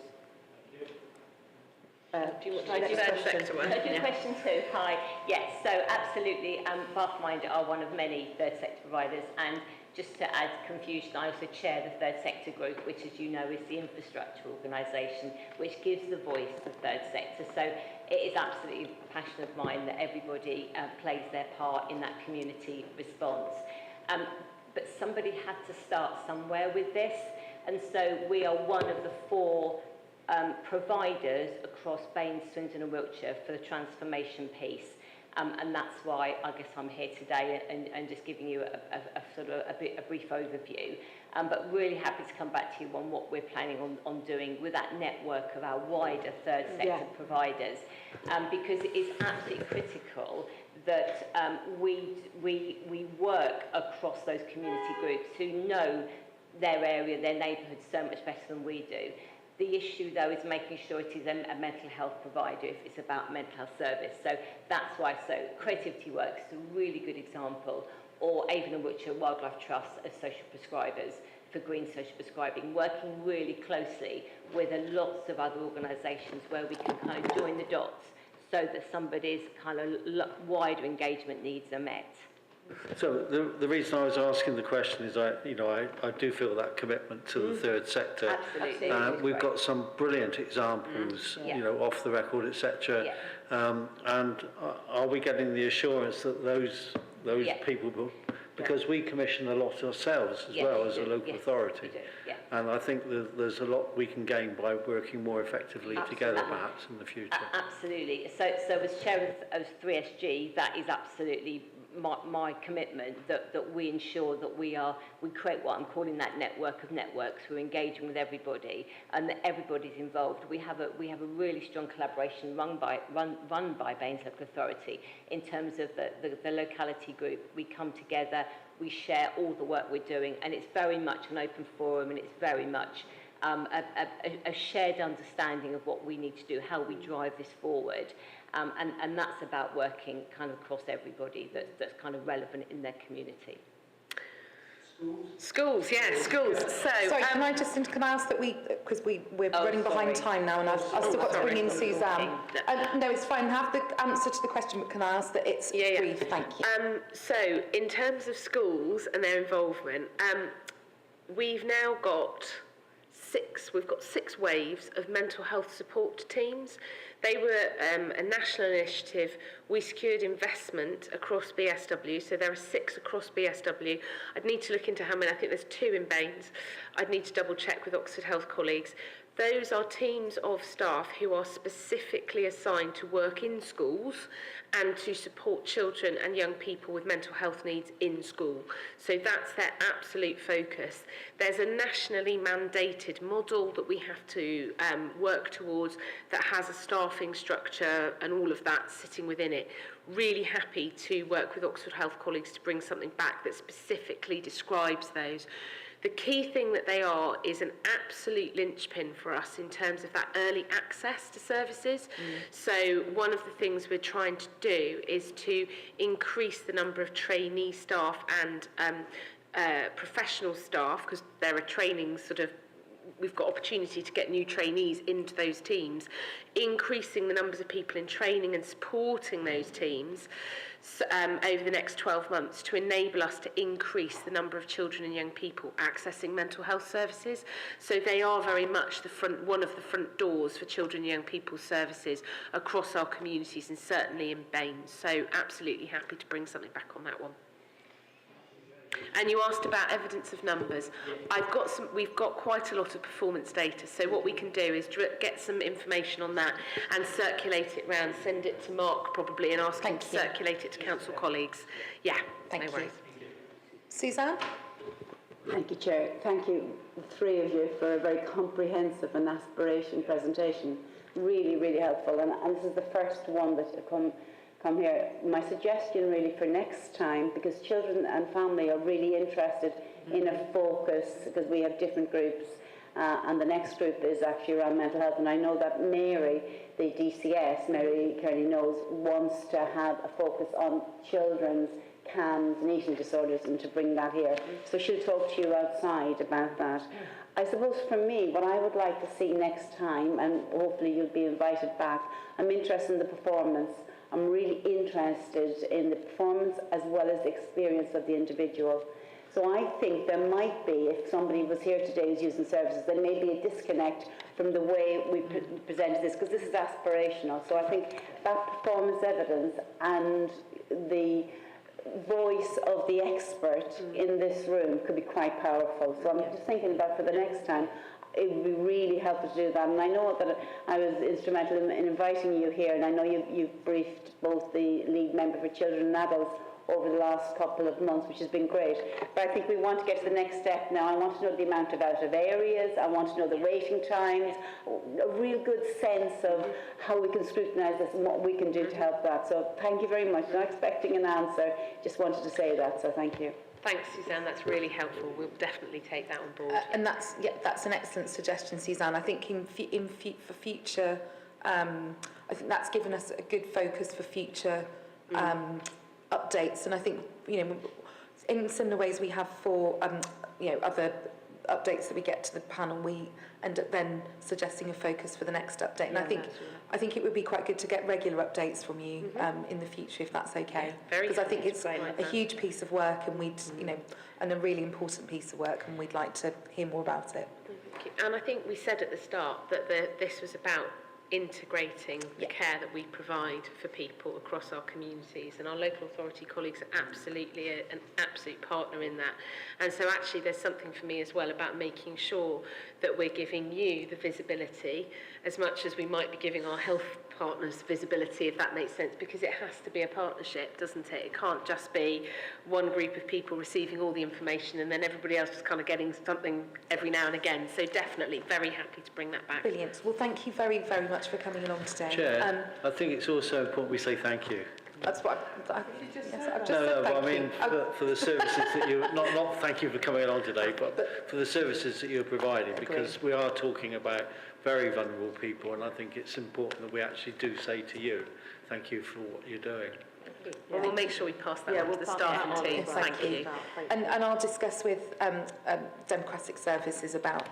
Do you want to Next do that question. sector one? Can I do question 2? Hi. Yes, so absolutely, Pathfinder are one of many third sector providers, and just to add confusion, I also chair the third sector group, which, as you know, is the infrastructure organisation, which gives the voice to the third sector. So it is absolutely a passion of mine that everybody plays their part in that community response. But somebody had to start somewhere with this, and so we are one of the 4 providers across Baines, Swindon and Wiltshire for the transformation piece. And that's why I guess I'm here today and just giving you a sort of a brief overview. But really happy to come back to you on what we're planning on doing with that network of our wider third sector providers. Because it is absolutely critical that we work across those community groups who know their area, their neighbourhood so much better than we do. The issue, though, is making sure it is a mental health provider if it's about mental health service. So that's why Creativity Works is a really good example, or Avon and Wiltshire Wildlife Trust as social prescribers for green social prescribing, working really closely with lots of other organisations where we can kind of join the dots so that somebody's kind of wider engagement needs are met. So the reason I was asking the question is I do feel that commitment to the third sector. Absolutely. We've got some brilliant examples, off the record, etc. And are we getting the assurance that those people will, because we commission a lot ourselves as well as a local authority. And I think there's a lot we can gain by working more effectively together perhaps in the future. Absolutely. So as chair of 3SG, that is absolutely my commitment, that we ensure that we create what I'm calling that network of networks. We're engaging with everybody and that everybody's involved. We have a really strong collaboration run by Baines Local Authority in terms of the locality group. We come together, we share all the work we're doing, and it's very much an open forum, and it's very much a shared understanding of what we need to do, how we drive this forward. And that's about working kind of across everybody that's kind of relevant in their community. Schools. So, sorry, can I ask that because we're running behind time now, and I've still got to bring in Suzanne. No, it's fine. Have the answer to the question, but can I ask that it's brief? Thank you. So, in terms of schools and their involvement, we've now got 6. We've got 6 waves of mental health support teams. They were a national initiative. We secured investment across BSW, so there are 6 across BSW. I'd need to look into how many. I think there's 2 in Baines. I'd need to double check with Oxford Health colleagues. Those are teams of staff who are specifically assigned to work in schools and to support children and young people with mental health needs in school. So that's their absolute focus. There's a nationally mandated model that we have to work towards that has a staffing structure and all of that sitting within it. Really happy to work with Oxford Health colleagues to bring something back that specifically describes those. The key thing that they are is an absolute linchpin for us in terms of that early access to services. So one of the things we're trying to do is to increase the number of trainee staff and professional staff, because there are trainings we've got opportunity to get new trainees into those teams, increasing the numbers of people in training and supporting those teams over the next 12 months to enable us to increase the number of children and young people accessing mental health services. So they are very much one of the front doors for children and young people's services across our communities, and certainly in Baines. So absolutely happy to bring something back on that one. And you asked about evidence of numbers. We've got quite a lot of performance data, so what we can do is get some information on that and circulate it round, send it to Mark probably, and ask him to circulate it to council colleagues. Yeah, no worries. Suzanne? Thank you, Chair. Thank you, the 3 of you, for a very comprehensive and aspiration presentation. Really, really helpful. And this is the first one that come here. My suggestion really for next time, because children and family are really interested in a focus, because we have different groups, and the next group is actually around mental health. And I know that Mary, the DCS, Mary Kearney knows, wants to have a focus on children's CAMS and eating disorders and to bring that here. So she'll talk to you outside about that. I suppose for me, what I would like to see next time, and hopefully you'll be invited back, I'm interested in the performance. I'm really interested in the performance as well as the experience of the individual. So I think there might be, if somebody was here today who's using services, there may be a disconnect from the way we presented this, because this is aspirational. So I think that performance evidence and the voice of the expert in this room could be quite powerful. So I'm just thinking about for the next time, it would be really helpful to do that. And I know that I was instrumental in inviting you here, and I know you've briefed both the lead member for children and adults over the last couple of months, which has been great. But I think we want to get to the next step now. I want to know the amount of out of areas, I want to know the waiting times, a real good sense of how we can scrutinise this and what we can do to help that. So thank you very much. Not expecting an answer, just wanted to say that, so thank you. Thanks, Suzanne. That's really helpful. We'll definitely take that on board. And that's an excellent suggestion, Suzanne. I think for future, I think that's given us a good focus for future updates. And I think, in similar ways we have for other updates that we get to the panel, we end up then suggesting a focus for the next update. And I think it would be quite good to get regular updates from you in the future, if that's okay. Because I think it's a huge piece of work, and and a really important piece of work, and we'd like to hear more about it. And I think we said at the start that this was about integrating the care that we provide for people across our communities, and our local authority colleagues are absolutely an absolute partner in that. And so actually there's something for me as well about making sure that we're giving you the visibility as much as we might be giving our health partners visibility, if that makes sense, because it has to be a partnership, doesn't it? It can't just be one group of people receiving all the information and then everybody else just kind of getting something every now and again. So definitely very happy to bring that back. Brilliant. Well, thank you very, very much for coming along today. Chair, I think it's also important we say thank you. That's what I've just said. But I mean, for the services that you, not thank you for coming along today, but for the services that you're providing, because we are talking about very vulnerable people, and I think it's important that we actually do say to you, thank you for what you're doing. Well, we'll make sure we pass that on to the staff and team. Thank you. And I'll discuss with Democratic Services about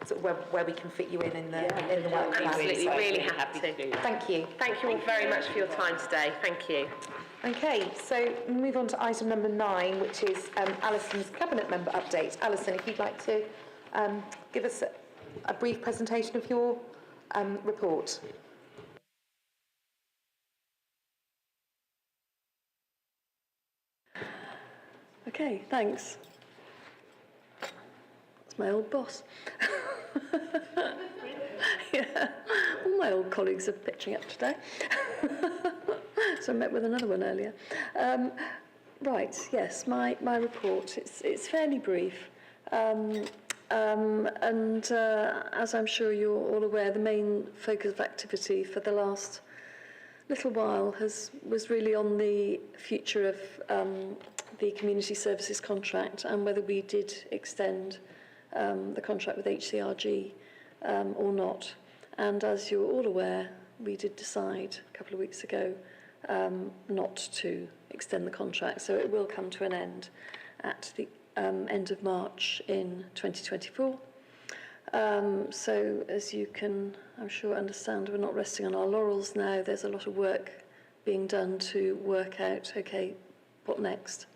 sort of where we can fit you in the work plan. Absolutely, really happy to do that. Thank you. Thank you all very much for your time today. Thank you. Okay, so we'll move on to item number 9, which is Alison's Cabinet Member update. Alison, if you'd like to give us a brief presentation of your report. Okay, thanks. That's my old boss. Yeah, all my old colleagues are pitching up today. So I met with another one earlier. Right, yes, my report, it's fairly brief. And as I'm sure you're all aware, the main focus of activity for the last little while was really on the future of the community services contract and whether we did extend the contract with HCRG or not. And as you're all aware, we did decide a couple of weeks ago not to extend the contract, so it will come to an end at the end of March in 2024. So as you can, I'm sure, understand, we're not resting on our laurels now. There's a lot of work being done to work out, okay, what next,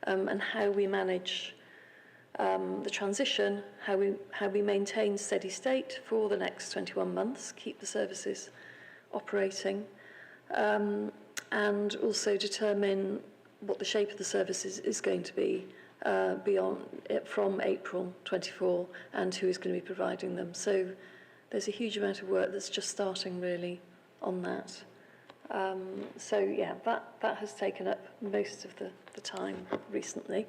and how we manage the transition, how we maintain steady state for the next 21 months, keep the services operating, and also determine what the shape of the services is going to be from April 24 and who is going to be providing them. So there's a huge amount of work that's just starting really on that. So yeah, that has taken up most of the time recently.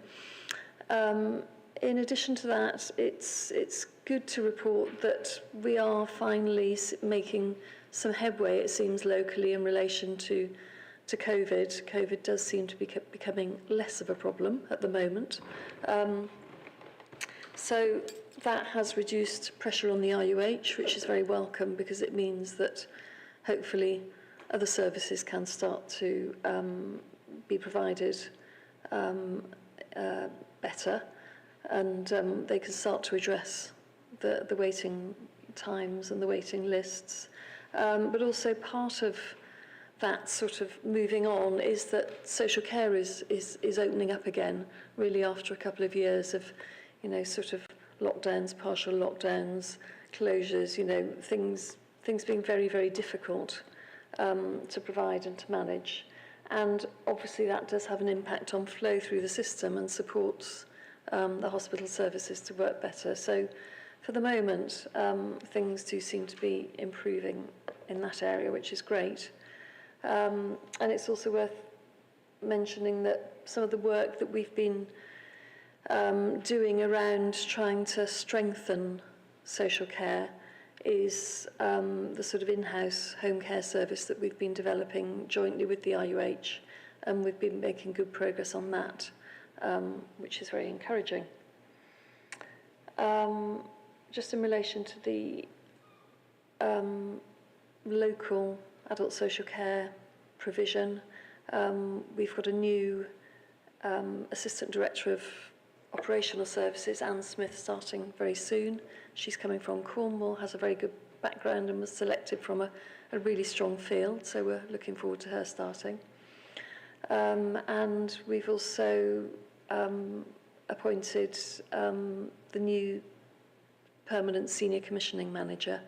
In addition to that, it's good to report that we are finally making some headway, it seems, locally in relation to COVID. COVID does seem to be becoming less of a problem at the moment. So that has reduced pressure on the RUH, which is very welcome because it means that hopefully other services can start to be provided better. and they can start to address the waiting times and the waiting lists. But also part of that sort of moving on is that social care is opening up again, really after a couple of years of, sort of lockdowns, partial lockdowns, closures, things being very, very difficult to provide and to manage. And obviously that does have an impact on flow through the system and supports the hospital services to work better. So for the moment, things do seem to be improving in that area, which is great. And it's also worth mentioning that some of the work that we've been doing around trying to strengthen social care is the sort of in-house home care service that we've been developing jointly with the IUH, and we've been making good progress on that, which is very encouraging. Just in relation to the local adult social care provision, we've got a new Assistant Director of Operational Services, Anne Smith, starting very soon. She's coming from Cornwall, has a very good background and was selected from a really strong field, so we're looking forward to her starting. And we've also appointed the new permanent senior commissioning manager,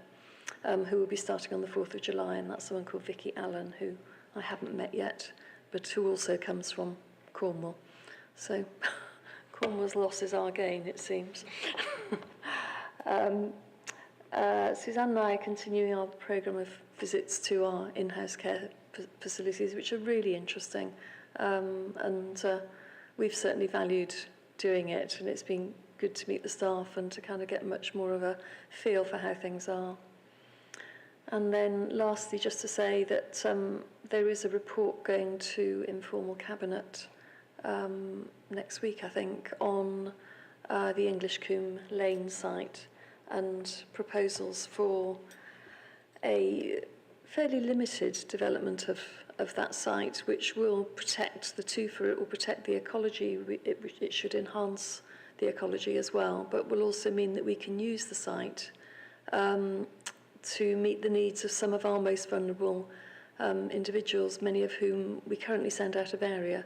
who will be starting on the 4th of July, and that's someone called Vicky Allen, who I haven't met yet, but who also comes from Cornwall. So Cornwall's loss is our gain, it seems. Suzanne and I are continuing our programme of visits to our in-house care facilities, which are really interesting, and we've certainly valued doing it, and it's been good to meet the staff and to kind of get much more of a feel for how things are. And then lastly, just to say that there is a report going to informal cabinet next week, I think, on the English Combe Lane site, and proposals for a fairly limited development of that site, which will protect the tufa, it will protect the ecology, it should enhance the ecology as well, but will also mean that we can use the site to meet the needs of some of our most vulnerable individuals, many of whom we currently send out of area.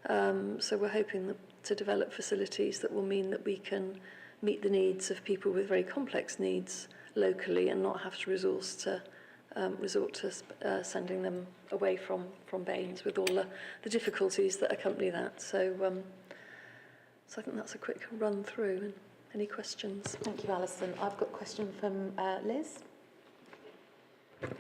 So we're hoping to develop facilities that will mean that we can meet the needs of people with very complex needs locally and not have to resort to sending them away from Baines with all the difficulties that accompany that. So I think that's a quick run through. Any questions? Thank you, Alison. I've got a question from Liz.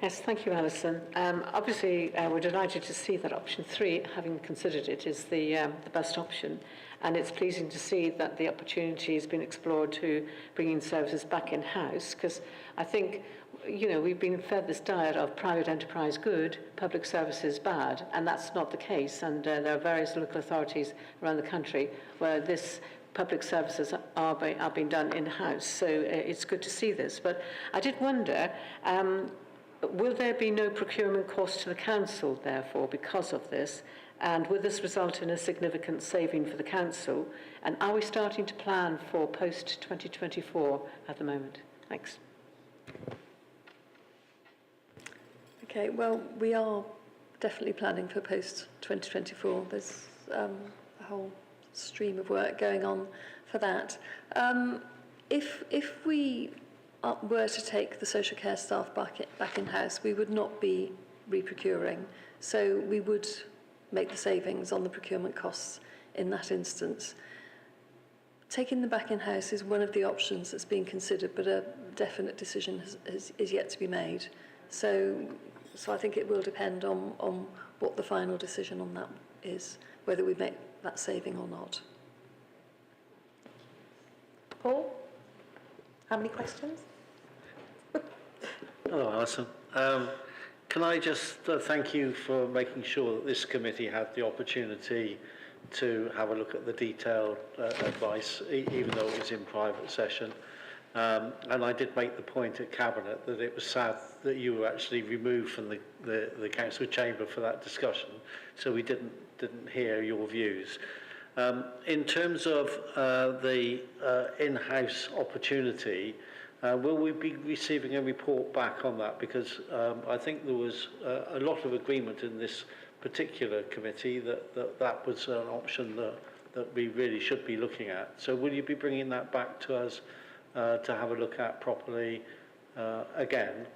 Yes, thank you, Alison. Obviously, we're delighted to see that option 3, having considered it, is the best option. And it's pleasing to see that the opportunity has been explored to bringing services back in-house, because I think, we've been fed this diet of private enterprise good, public services bad, and that's not the case. And there are various local authorities around the country where this public services are being done in-house. So it's good to see this. But I did wonder, will there be no procurement cost to the council, therefore, because of this? And will this result in a significant saving for the council? And are we starting to plan for post-2024 at the moment? Thanks. Okay, well, we are definitely planning for post-2024. There's a whole stream of work going on for that. If we were to take the social care staff back in-house, we would not be re-procuring. So we would make the savings on the procurement costs in that instance. Taking them back in-house is one of the options that's being considered, but a definite decision is yet to be made. So I think it will depend on what the final decision on that is, whether we make that saving or not. Paul, how many questions? Hello, Alison. Can I just thank you for making sure that this committee had the opportunity to have a look at the detailed advice, even though it was in private session. And I did make the point at Cabinet that it was sad that you were actually removed from the council chamber for that discussion, so we didn't hear your views. In terms of the in-house opportunity, will we be receiving a report back on that? Because I think there was a lot of agreement in this particular committee that was an option that we really should be looking at. So will you be bringing that back to us to have a look at properly again?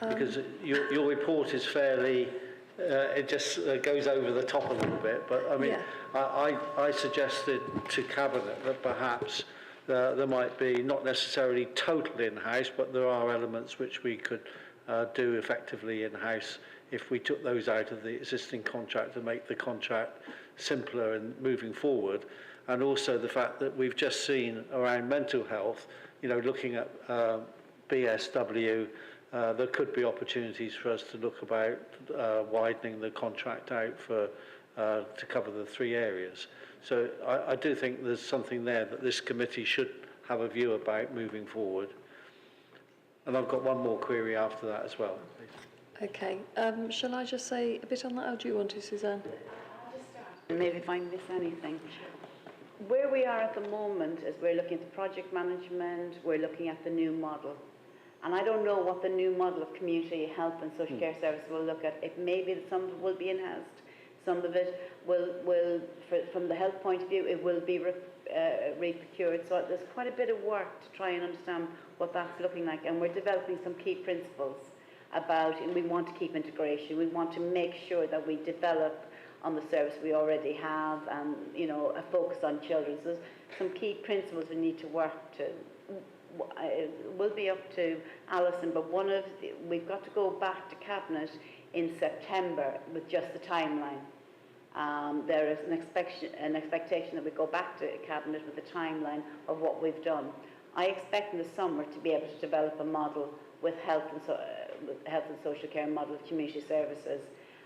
Because your report is fairly, it just goes over the top a little bit, but I mean, yeah. I suggested to Cabinet that perhaps there might be not necessarily total in-house, but there are elements which we could do effectively in-house if we took those out of the existing contract to make the contract simpler and moving forward. And also the fact that we've just seen around mental health, you know, looking at BSW, there could be opportunities for us to look about widening the contract out for to cover the 3 areas. So I do think there's something there that this committee should have a view about moving forward. And I've got one more query after that as well, please. Okay. Shall I just say a bit on that, or do you want to, Suzanne? Maybe if I miss anything. Where we are at the moment is we're looking at the project management, we're looking at the new model. And I don't know what the new model of community health and social care service will look at. It may be that some of it will be in-housed, some of it will from the health point of view, it will be re-procured. So there's quite a bit of work to try and understand what that's looking like. And we're developing some key principles about, and we want to keep integration. We want to make sure that we develop on the service we already have, and you know, a focus on children. So there's some key principles we need to work to. It will be up to Alison, but we've got to go back to Cabinet in September with just the timeline. There is an expectation that we go back to Cabinet with the timeline of what we've done. I expect in the summer to be able to develop a model with health and social care model of community services.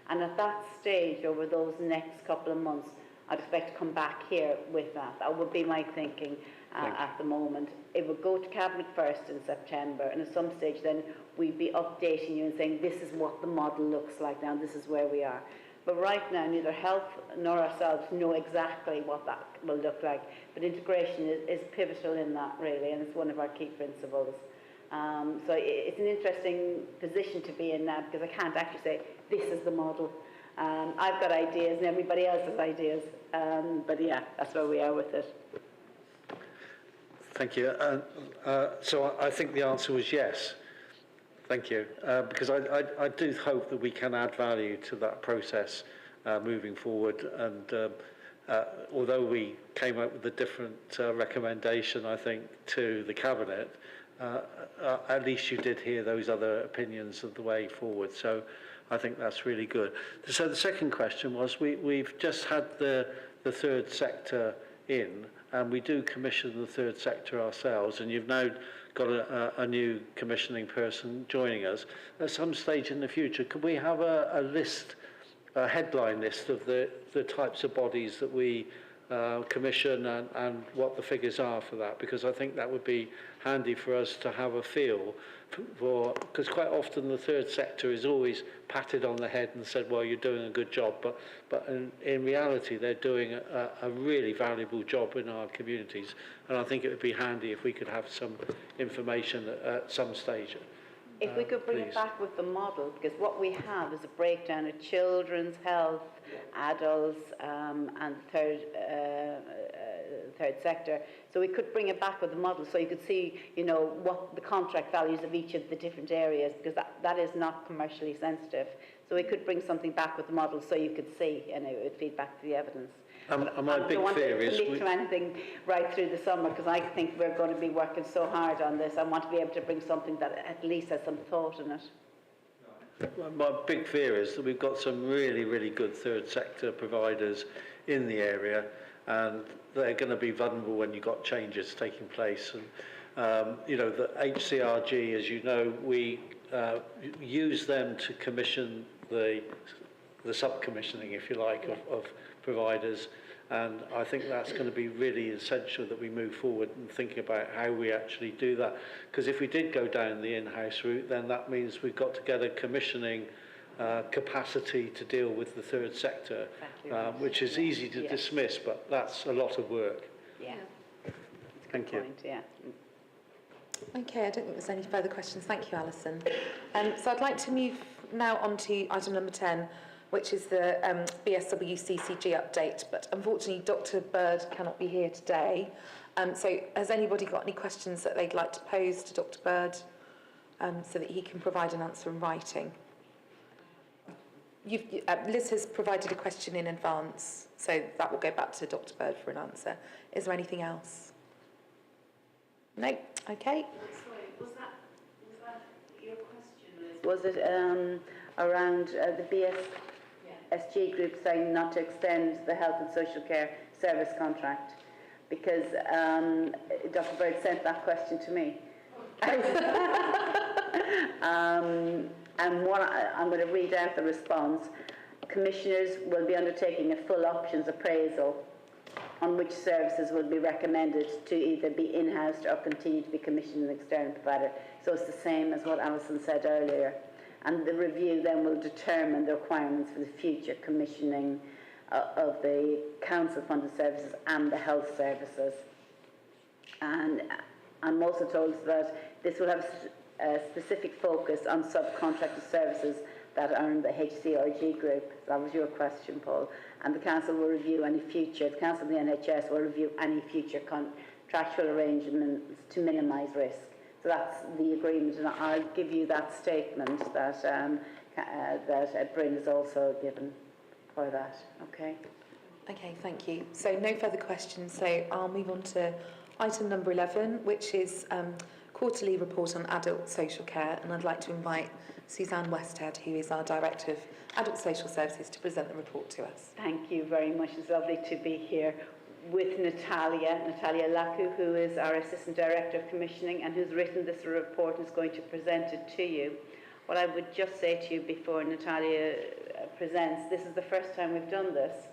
And at that stage, over those next couple of months, I'd expect to come back here with that. That would be my thinking at the moment. It would go to Cabinet first in September, and at some stage then we'd be updating you and saying this is what the model looks like now, this is where we are. But right now, neither health nor ourselves know exactly what that will look like. But integration is pivotal in that, really, and it's one of our key principles. So it's an interesting position to be in now, because I can't actually say this is the model. I've got ideas and everybody else has ideas. But yeah, that's where we are with it. Thank you. So I think the answer was yes. Thank you. Because I do hope that we can add value to that process moving forward. And although we came up with a different recommendation, I think, to the Cabinet, at least you did hear those other opinions of the way forward. So I think that's really good. So the second question was, we've just had the third sector in, and we do commission the third sector ourselves, and you've now got a new commissioning person joining us. At some stage in the future, could we have a list, a headline list of the types of bodies that we commission and what the figures are for that? Because I think that would be handy for us to have a feel for, because quite often the third sector is always patted on the head and said, well, you're doing a good job, but in reality they're doing a really valuable job in our communities, and I think it would be handy if we could have some information at some stage. If we could bring it back with the model, because what we have is a breakdown of children's health, adults, and third sector. So we could bring it back with the model, so you could see, you know, what the contract values of each of the different areas, because that is not commercially sensitive. So we could bring something back with the model, so you could see, and it would feed back to the evidence. And my big fear is... I don't want to commit to anything right through the summer, because I think we're going to be working so hard on this. I want to be able to bring something that at least has some thought in it. My big fear is that we've got some really, really good third sector providers in the area, and they're going to be vulnerable when you've got changes taking place. And, you know, the HCRG, as you know, we use them to commission the sub-commissioning, if you like, of providers, and I think that's going to be really essential that we move forward and think about how we actually do that, because if we did go down the in-house route, then that means we've got to get a commissioning capacity to deal with the third sector, which is easy to dismiss, but that's a lot of work. Yeah. Thank you. Point, yeah. Okay, I don't think there's any further questions. Thank you, Alison. So I'd like to move now on to item number 10, which is the BSW CCG update, but unfortunately Dr. Bird cannot be here today. So has anybody got any questions that they'd like to pose to Dr. Bird so that he can provide an answer in writing? Liz has provided a question in advance, so that will go back to Dr. Bird for an answer. Is there anything else? No? Okay. Sorry, was that your question, Liz? Was it around the BSG group saying not to extend the health and social care service contract? Because Dr. Bird sent that question to me. And I'm going to read out the response. Commissioners will be undertaking a full options appraisal on which services will be recommended to either be in-house or continue to be commissioned an external provider. So it's the same as what Alison said earlier. And the review then will determine the requirements for the future commissioning of the council-funded services and the health services. And I'm also told that this will have a specific focus on subcontracted services that are in the HCRG group. That was your question, Paul. And the council will review any future, the council and the NHS will review any future contractual arrangements to minimise risk. So that's the agreement, and I'll give you that statement that that Bryn has also given for that. Okay. Okay, thank you. So no further questions. So I'll move on to item number 11, which is quarterly report on adult social care, and I'd like to invite Suzanne Westhead, who is our Director of Adult Social Services, to present the report to us. Thank you very much. It's lovely to be here with Natalia Laku, who is our Assistant Director of Commissioning and who's written this report and is going to present it to you. What I would just say to you before Natalia presents, this is the first time we've done this.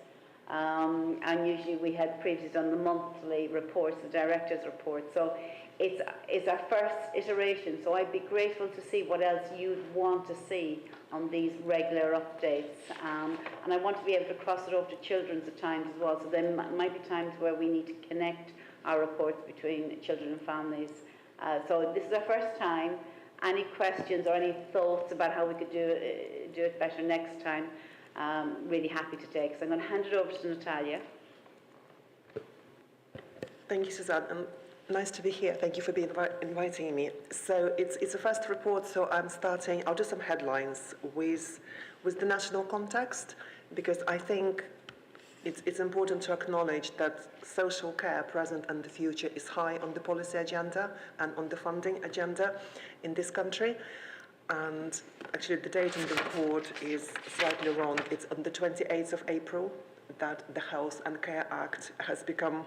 And usually we had previously done the monthly reports, the Director's report. So it's our first iteration. So I'd be grateful to see what else you'd want to see on these regular updates. And I want to be able to cross it over to children's at times as well. So there might be times where we need to connect our reports between children and families. So this is our first time. Any questions or any thoughts about how we could do it better next time? Really happy to take. So I'm going to hand it over to Natalia. Thank you, Suzanne. And nice to be here. Thank you for inviting me. So it's a first report, so I'll do some headlines with the national context, because I think it's important to acknowledge that social care, present and the future, is high on the policy agenda and on the funding agenda in this country. And actually the date in the report is slightly wrong. It's on the 28th of April that the Health and Care Act has become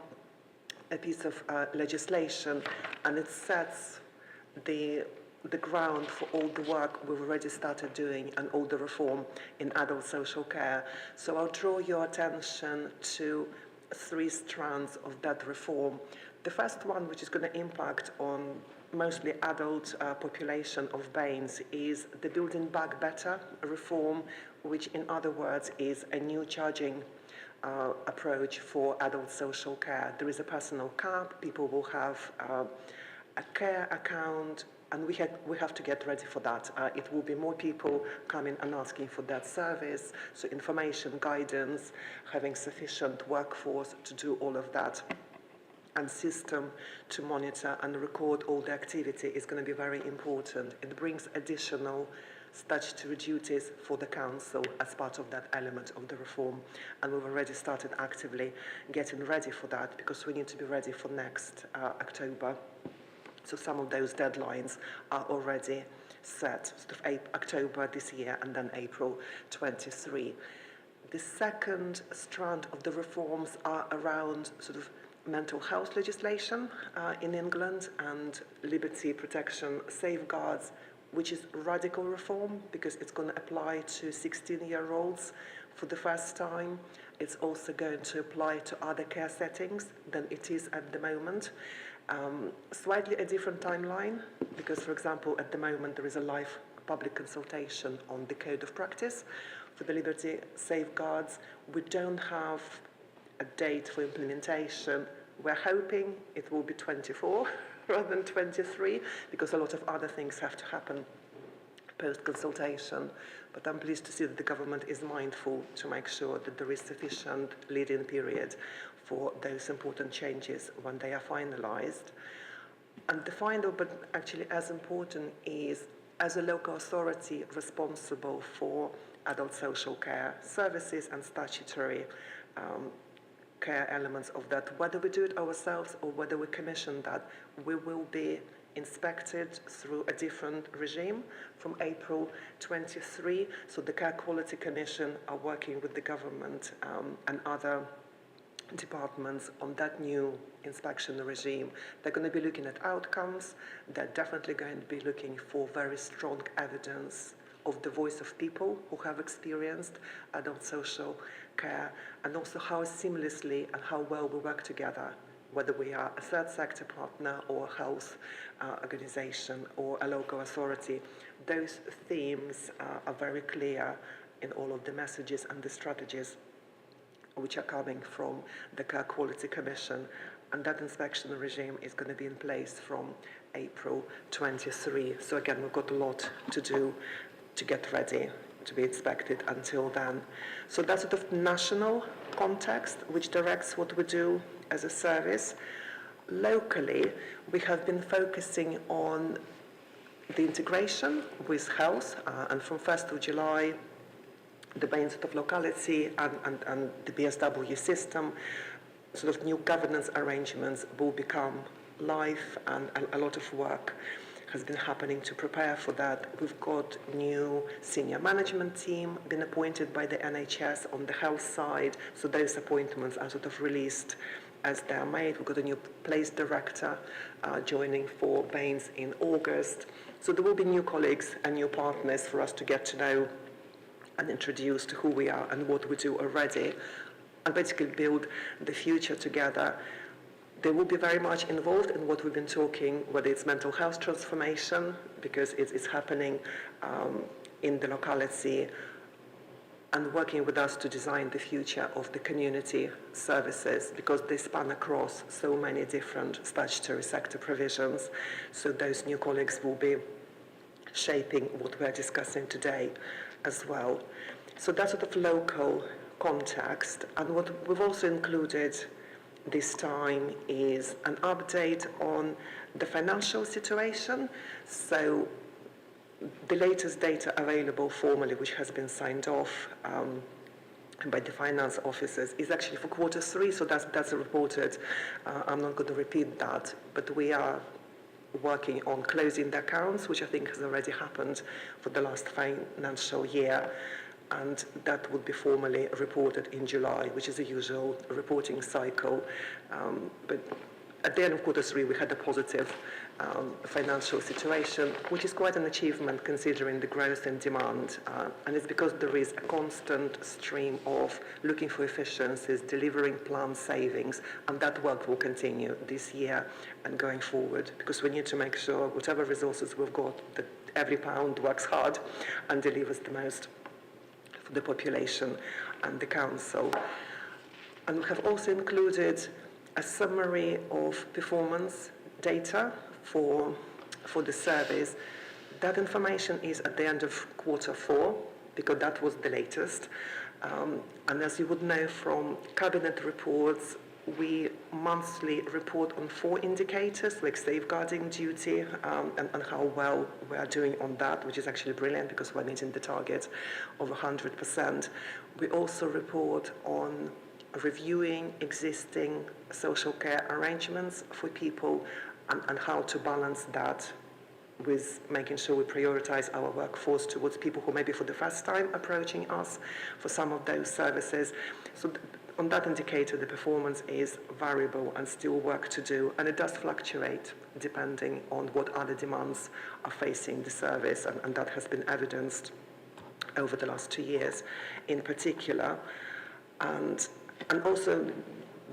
a piece of legislation, and it sets the ground for all the work we've already started doing and all the reform in adult social care. So I'll draw your attention to 3 strands of that reform. The first one, which is going to impact on mostly adult population of BAMEs, is the Building Back Better reform, which in other words is a new charging approach for adult social care. There is a personal cap, people will have a care account, and we have to get ready for that. It will be more people coming and asking for that service, so information, guidance, having sufficient workforce to do all of that, and system to monitor and record all the activity is going to be very important. It brings additional statutory duties for the council as part of that element of the reform, and we've already started actively getting ready for that, because we need to be ready for next October. So some of those deadlines are already set, sort of October this year and then April 23. The second strand of the reforms are around sort of mental health legislation in England and liberty protection safeguards, which is radical reform because it's going to apply to 16-year-olds for the first time. It's also going to apply to other care settings than it is at the moment. Slightly a different timeline because, for example, at the moment there is a life public consultation on the code of practice for the liberty safeguards. We don't have a date for implementation. We're hoping it will be 24 rather than 23 because a lot of other things have to happen post-consultation. But I'm pleased to see that the government is mindful to make sure that there is sufficient lead-in period for those important changes when they are finalised. And the final, but actually as important, is as a local authority responsible for adult social care services and statutory care elements of that, whether we do it ourselves or whether we commission that, we will be inspected through a different regime from April 23. So the Care Quality Commission are working with the government and other departments on that new inspection regime. They're going to be looking at outcomes. They're definitely going to be looking for very strong evidence of the voice of people who have experienced adult social care, and also how seamlessly and how well we work together, whether we are a third sector partner or a health organization or a local authority. Those themes are very clear in all of the messages and the strategies which are coming from the Care Quality Commission, and that inspection regime is going to be in place from April 23. So again, we've got a lot to do to get ready to be inspected until then. So that's sort of national context which directs what we do as a service. Locally, we have been focusing on the integration with health, and from 1st of July, the main sort of locality and the BSW system, sort of new governance arrangements will become live, and a lot of work has been happening to prepare for that. We've got new senior management team been appointed by the NHS on the health side, so those appointments are sort of released as they're made. We've got a new place director joining for Baines in August. So there will be new colleagues and new partners for us to get to know and introduce to who we are and what we do already, and basically build the future together. They will be very much involved in what we've been talking, whether it's mental health transformation, because it's happening in the locality, and working with us to design the future of the community services, because they span across so many different statutory sector provisions. So those new colleagues will be shaping what we're discussing today as well. So that's sort of local context. And what we've also included this time is an update on the financial situation. So the latest data available formally, which has been signed off by the finance officers, is actually for Q3, so that's reported. I'm not going to repeat that, but we are working on closing the accounts, which I think has already happened for the last financial year, and that would be formally reported in July, which is the usual reporting cycle. But at the end of Q3, we had a positive financial situation, which is quite an achievement considering the growth in demand. And it's because there is a constant stream of looking for efficiencies, delivering planned savings, and that work will continue this year and going forward, because we need to make sure whatever resources we've got, that every pound works hard and delivers the most for the population and the council. And we have also included a summary of performance data for the service. That information is at the end of Q4, because that was the latest. And as you would know from cabinet reports, we monthly report on 4 indicators, like safeguarding duty, and how well we are doing on that, which is actually brilliant because we're meeting the target of 100%. We also report on reviewing existing social care arrangements for people, and how to balance that with making sure we prioritize our workforce towards people who may be for the first time approaching us for some of those services. So on that indicator, the performance is variable and still work to do, and it does fluctuate depending on what other demands are facing the service, and that has been evidenced over the last 2 years in particular. And also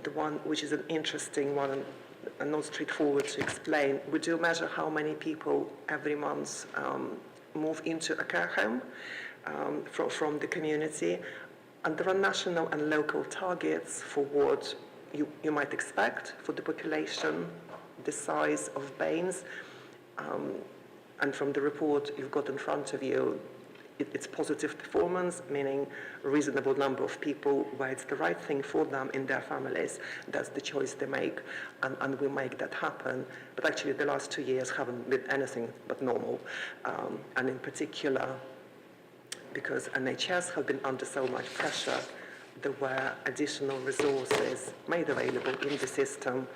the one which is an interesting one and not straightforward to explain, we do measure how many people every month move into a care home from the community. And there are national and local targets for what you might expect for the population, the size of BAMEs. And from the report you've got in front of you, it's positive performance, meaning a reasonable number of people where it's the right thing for them in their families. That's the choice they make, and we make that happen. But actually the last 2 years haven't been anything but normal. And in particular, because NHS have been under so much pressure, there were additional resources made available in the system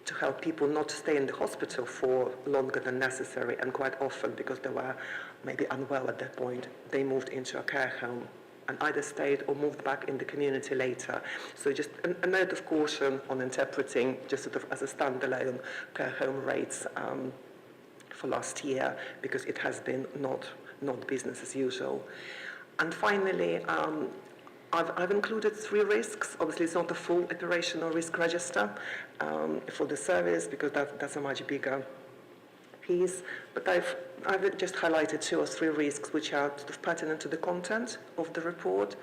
to help people not stay in the hospital for longer than necessary, and quite often, because they were maybe unwell at that point, they moved into a care home and either stayed or moved back in the community later. So just a note of caution on interpreting just sort of as a standalone care home rates for last year, because it has been not business as usual. And finally, I've included 3 risks. Obviously, it's not a full operational risk register for the service, because that's a much bigger piece. But I've just highlighted 2 or 3 risks which are sort of pertinent to the content of the report.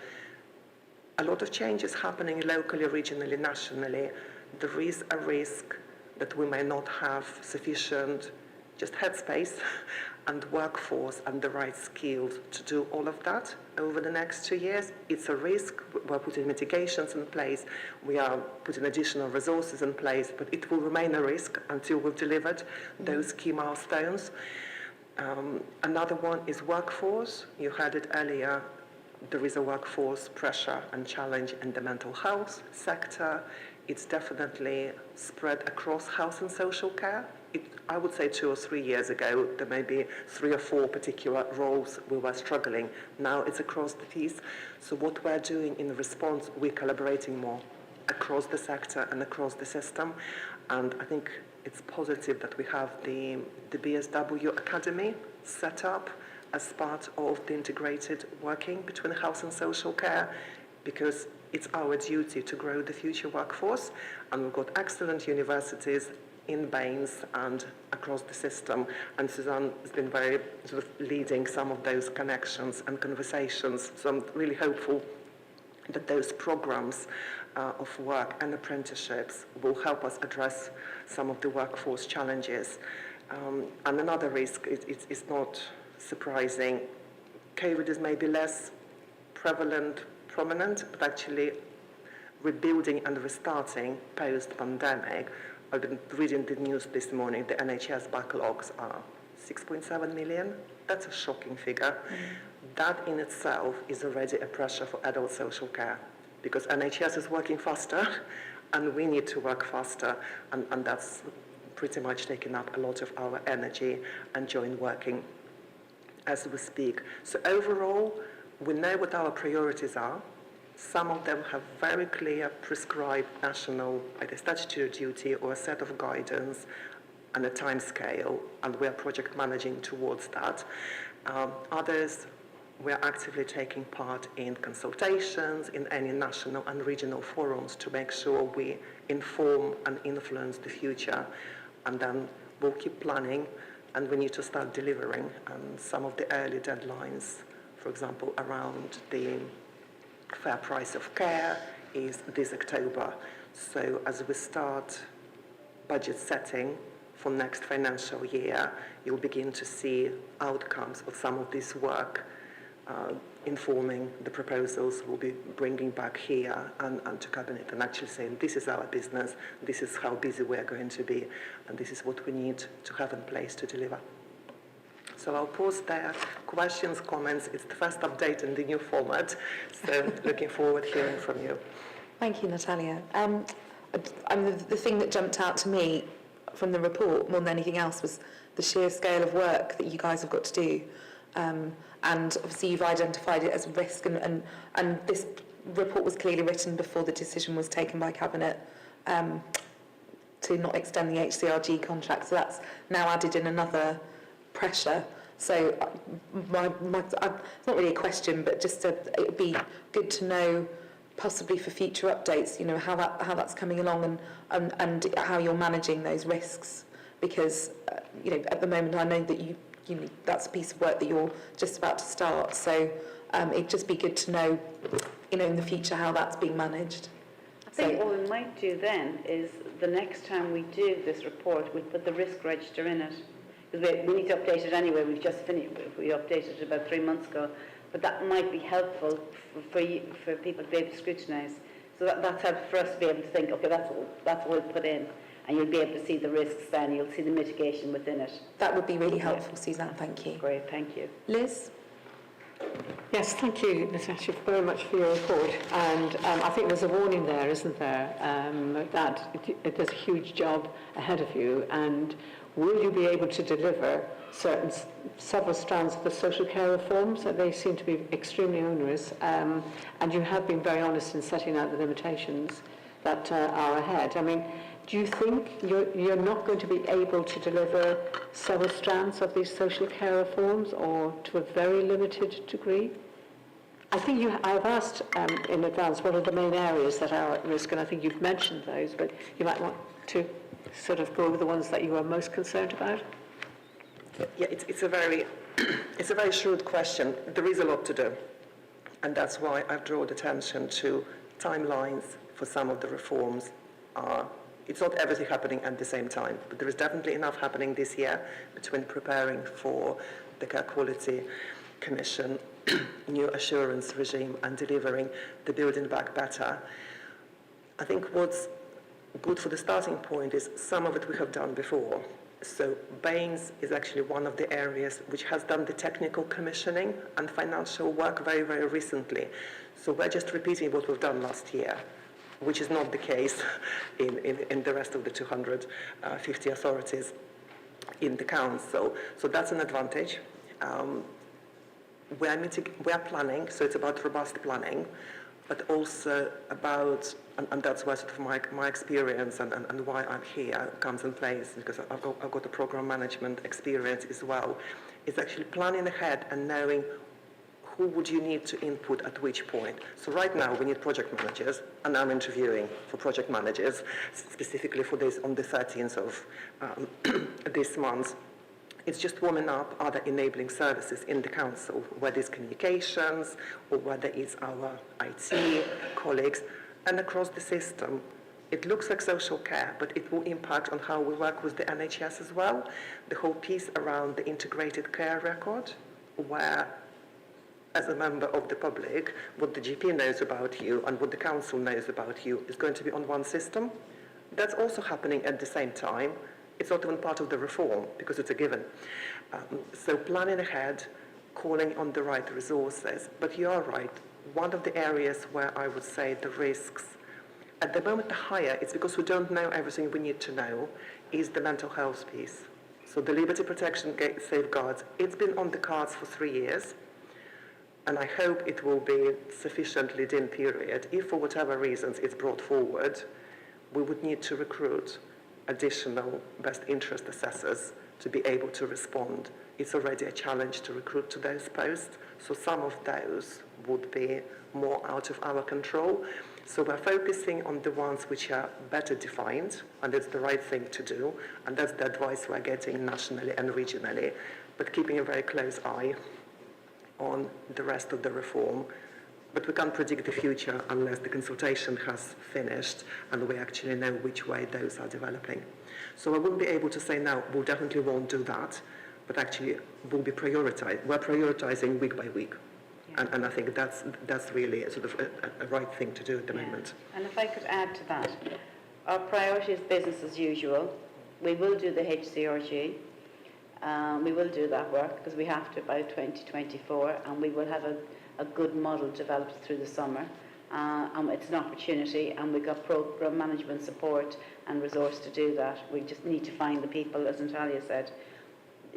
A lot of changes happening locally, regionally, nationally. There is a risk that we may not have sufficient just headspace and workforce and the right skills to do all of that over the next 2 years. It's a risk. We're putting mitigations in place. We are putting additional resources in place, but it will remain a risk until we've delivered those key milestones. Another one is workforce. You heard it earlier. There is a workforce pressure and challenge in the mental health sector. It's definitely spread across health and social care. I would say 2 or 3 years ago, there may be 3 or 4 particular roles we were struggling. Now it's across the piece. So what we're doing in response, we're collaborating more across the sector and across the system. And I think it's positive that we have the BSW Academy set up as part of the integrated working between health and social care, because it's our duty to grow the future workforce. And we've got excellent universities in BAMES and across the system, and Suzanne has been very sort of leading some of those connections and conversations. So I'm really hopeful that those programs of work and apprenticeships will help us address some of the workforce challenges. And another risk is not surprising. COVID is maybe less prominent, but actually rebuilding and restarting post-pandemic. I've been reading the news this morning. The Nhs Backlogs are 6.7 million. That's a shocking figure. That in itself is already a pressure for adult social care, because NHS is working faster and we need to work faster, and that's pretty much taking up a lot of our energy and joint working as we speak. So overall, we know what our priorities are. Some of them have very clear prescribed national, either statutory duty or a set of guidance and a time scale, and we are project managing towards that. Others, we are actively taking part in consultations in any national and regional forums to make sure we inform and influence the future, and then we'll keep planning, and we need to start delivering some of the early deadlines. For example, around the fair price of care is this October. So as we start budget setting for next financial year, you'll begin to see outcomes of some of this work informing the proposals we'll be bringing back here and to Cabinet, and actually saying this is our business, this is how busy we're going to be, and this is what we need to have in place to deliver. So I'll pause there. Questions, comments. It's the first update in the new format, so looking forward to hearing from you. Thank you, Natalia. The thing that jumped out to me from the report more than anything else was the sheer scale of work that you guys have got to do. And obviously you've identified it as a risk, and this report was clearly written before the decision was taken by Cabinet to not extend the HCRG contract. So that's now added in another pressure. So it's not really a question, but just it would be good to know, possibly for future updates, you know, how that's coming along and how you're managing those risks, because you know, at the moment I know that that's a piece of work that you're just about to start. So it'd just be good to know, in the future how that's being managed. I think what we might do then is the next time we do this report, we'll put the risk register in it. Because we need to update it anyway. We've just finished. We updated it about 3 months ago. But that might be helpful for people to be able to scrutinise. So that's helpful for us to be able to think, okay, that's what we'll put in. And you'll be able to see the risks then. You'll see the mitigation within it. That would be really helpful, Suzanne. Thank you. Great, thank you. Liz? Yes, thank you, Natasha, very much for your report. And I think there's a warning there, isn't there, that there's a huge job ahead of you. And will you be able to deliver several strands of the social care reforms? That they seem to be extremely onerous. And you have been very honest in setting out the limitations that are ahead. I mean, do you think you're not going to be able to deliver several strands of these social care reforms, or to a very limited degree? I think I've asked in advance what are the main areas that are at risk, and I think you've mentioned those, but you might want to sort of go over the ones that you are most concerned about. Yeah, it's a very shrewd question. There is a lot to do, and that's why I've drawn attention to timelines for some of the reforms. It's not everything happening at the same time, but there is definitely enough happening this year between preparing for the Care Quality Commission, new assurance regime, and delivering the Building Back Better. I think what's good for the starting point is some of it we have done before. So Baines is actually one of the areas which has done the technical commissioning and financial work very, very recently. So we're just repeating what we've done last year, which is not the case in the rest of the 250 authorities in the council. So that's an advantage. We are planning, so it's about robust planning, but also about, and that's why sort of my experience and why I'm here comes in place, because I've got a program management experience as well. It's actually planning ahead and knowing who would you need to input at which point. So right now we need project managers, and I'm interviewing for project managers, specifically for this on the 13th of this month. It's just warming up other enabling services in the council, whether it's communications or whether it's our IT colleagues, and across the system. It looks like social care, but it will impact on how we work with the NHS as well. The whole piece around the integrated care record, where as a member of the public, what the GP knows about you and what the council knows about you is going to be on one system. That's also happening at the same time. It's not even part of the reform because it's a given. So planning ahead, calling on the right resources. But you are right. One of the areas where I would say the risks, at the moment the higher, it's because we don't know everything we need to know, is the mental health piece. So the liberty protection safeguards, it's been on the cards for 3 years. And I hope it will be sufficiently in period. If for whatever reasons it's brought forward, we would need to recruit additional best interest assessors to be able to respond. It's already a challenge to recruit to those posts, so some of those would be more out of our control. So we're focusing on the ones which are better defined, and it's the right thing to do, and that's the advice we're getting nationally and regionally, but keeping a very close eye on the rest of the reform. But we can't predict the future unless the consultation has finished and we actually know which way those are developing. So I wouldn't be able to say now, we definitely won't do that, but actually we'll be prioritizing. We're prioritizing week by week. Yeah. And I think that's really sort of a right thing to do at the moment. And if I could add to that, our priority is business as usual. We will do the HCRG. We will do that work because we have to by 2024, and we will have a good model developed through the summer. It's an opportunity, and we've got program management support and resource to do that. We just need to find the people, as Natalia said.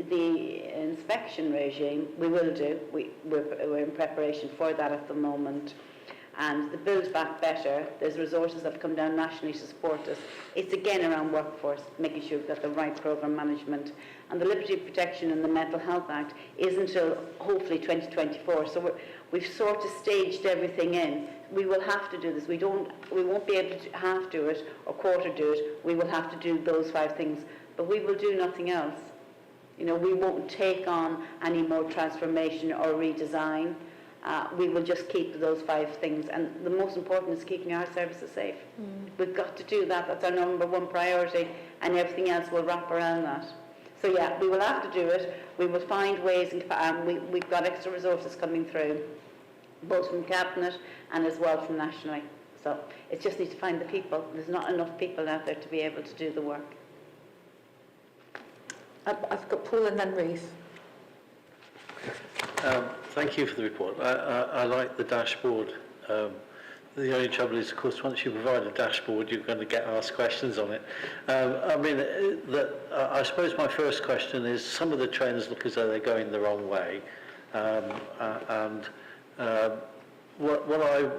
The inspection regime, we will do. We're in preparation for that at the moment. And the Build Back Better, there's resources that have come down nationally to support us. It's again around workforce, making sure we've got the right program management. And the Liberty Protection and the Mental Health Act is until hopefully 2024. So we've sort of staged everything in. We will have to do this. We won't be able to half do it or quarter do it. We will have to do those 5 things. But we will do nothing else. You know, we won't take on any more transformation or redesign. We will just keep those 5 things. And the most important is keeping our services safe. We've got to do that. That's our number 1 priority, and everything else will wrap around that. So yeah, we will have to do it. We will find ways, and we've got extra resources coming through, both from Cabinet and as well from nationally. So it just needs to find the people. There's not enough people out there to be able to do the work. I've got Paul and then Ruth. Thank you for the report. I like the dashboard. The only trouble is, of course, once you provide a dashboard, you're going to get asked questions on it. I suppose my first question is, some of the trends look as though they're going the wrong way. What I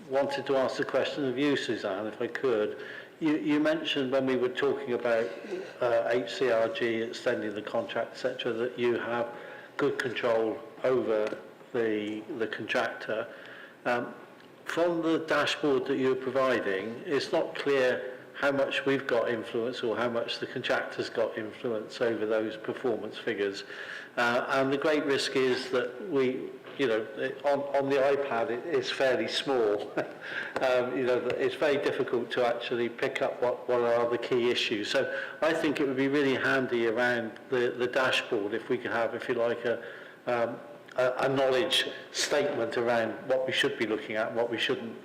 wanted to ask the question of you, Suzanne, if I could, you mentioned when we were talking about HCRG extending the contract, etc., that you have good control over the contractor. From the dashboard that you're providing, it's not clear how much we've got influence or how much the contractor's got influence over those performance figures. And the great risk is that on the iPad it is fairly small. It's very difficult to actually pick up what are the key issues. So I think it would be really handy around the dashboard if we could have, if you like, a knowledge statement around what we should be looking at and what we shouldn't.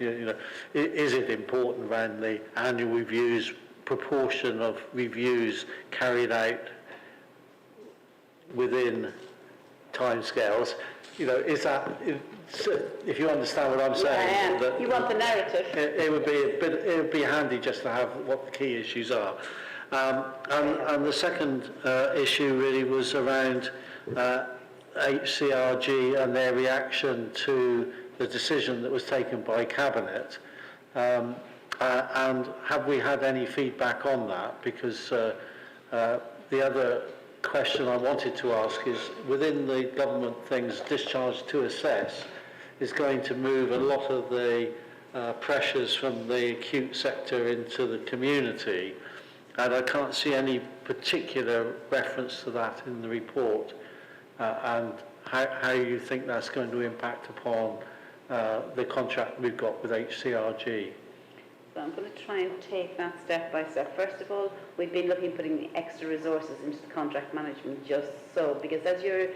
Is it important around the annual reviews, proportion of reviews carried out within timescales? Is that, if you understand what I'm saying? Yeah, you want the narrative. It would be handy just to have what the key issues are. And the second issue really was around HCRG and their reaction to the decision that was taken by Cabinet. And have we had any feedback on that? Because the other question I wanted to ask is, within the government things, discharge to assess is going to move a lot of the pressures from the acute sector into the community, and I can't see any particular reference to that in the report, and how you think that's going to impact upon the contract we've got with HCRG. So I'm going to try and take that step by step. First of all, we've been looking at putting the extra resources into the contract management, just so, because as you're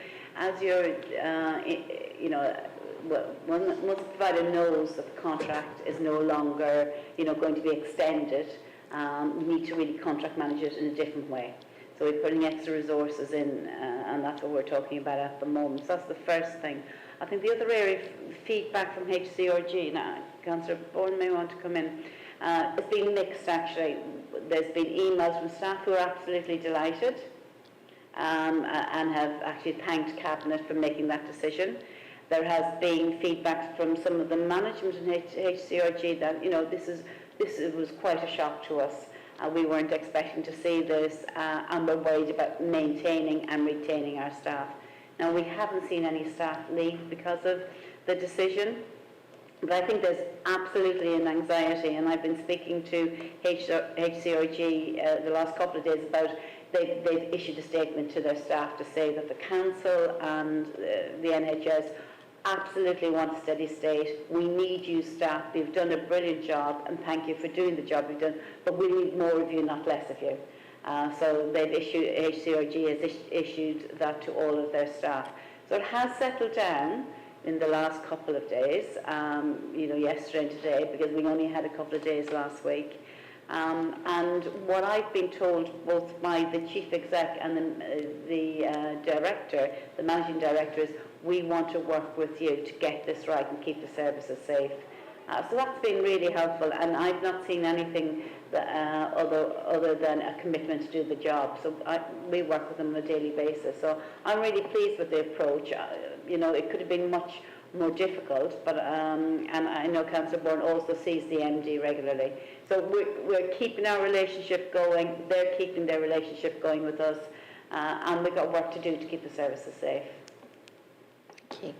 once the provider knows that the contract is no longer, going to be extended, we need to really contract manage it in a different way. So we're putting extra resources in, and that's what we're talking about at the moment. So that's the first thing. I think the other area of feedback from HCRG, now Councillor Bourne may want to come in, it's been mixed actually. There's been emails from staff who are absolutely delighted and have actually thanked Cabinet for making that decision. There has been feedback from some of the management in HCRG that, this was quite a shock to us. We weren't expecting to see this, and we're worried about maintaining and retaining our staff. Now, we haven't seen any staff leave because of the decision, but I think there's absolutely an anxiety, and I've been speaking to HCRG the last couple of days about they've issued a statement to their staff to say that the Council and the NHS absolutely want a steady state. We need you staff. You've done a brilliant job, and thank you for doing the job you've done, but we need more of you, not less of you. So HCRG has issued that to all of their staff. So it has settled down in the last couple of days, yesterday and today, because we only had a couple of days last week. And what I've been told both by the Chief Exec and the Director, the Managing Director, is we want to work with you to get this right and keep the services safe. So that's been really helpful, and I've not seen anything that, other than a commitment to do the job. So we work with them on a daily basis. So I'm really pleased with the approach. It could have been much more difficult, but and I know Councillor Bourne also sees the MD regularly. So we're keeping our relationship going. They're keeping their relationship going with us, and we've got work to do to keep the services safe. Thank you.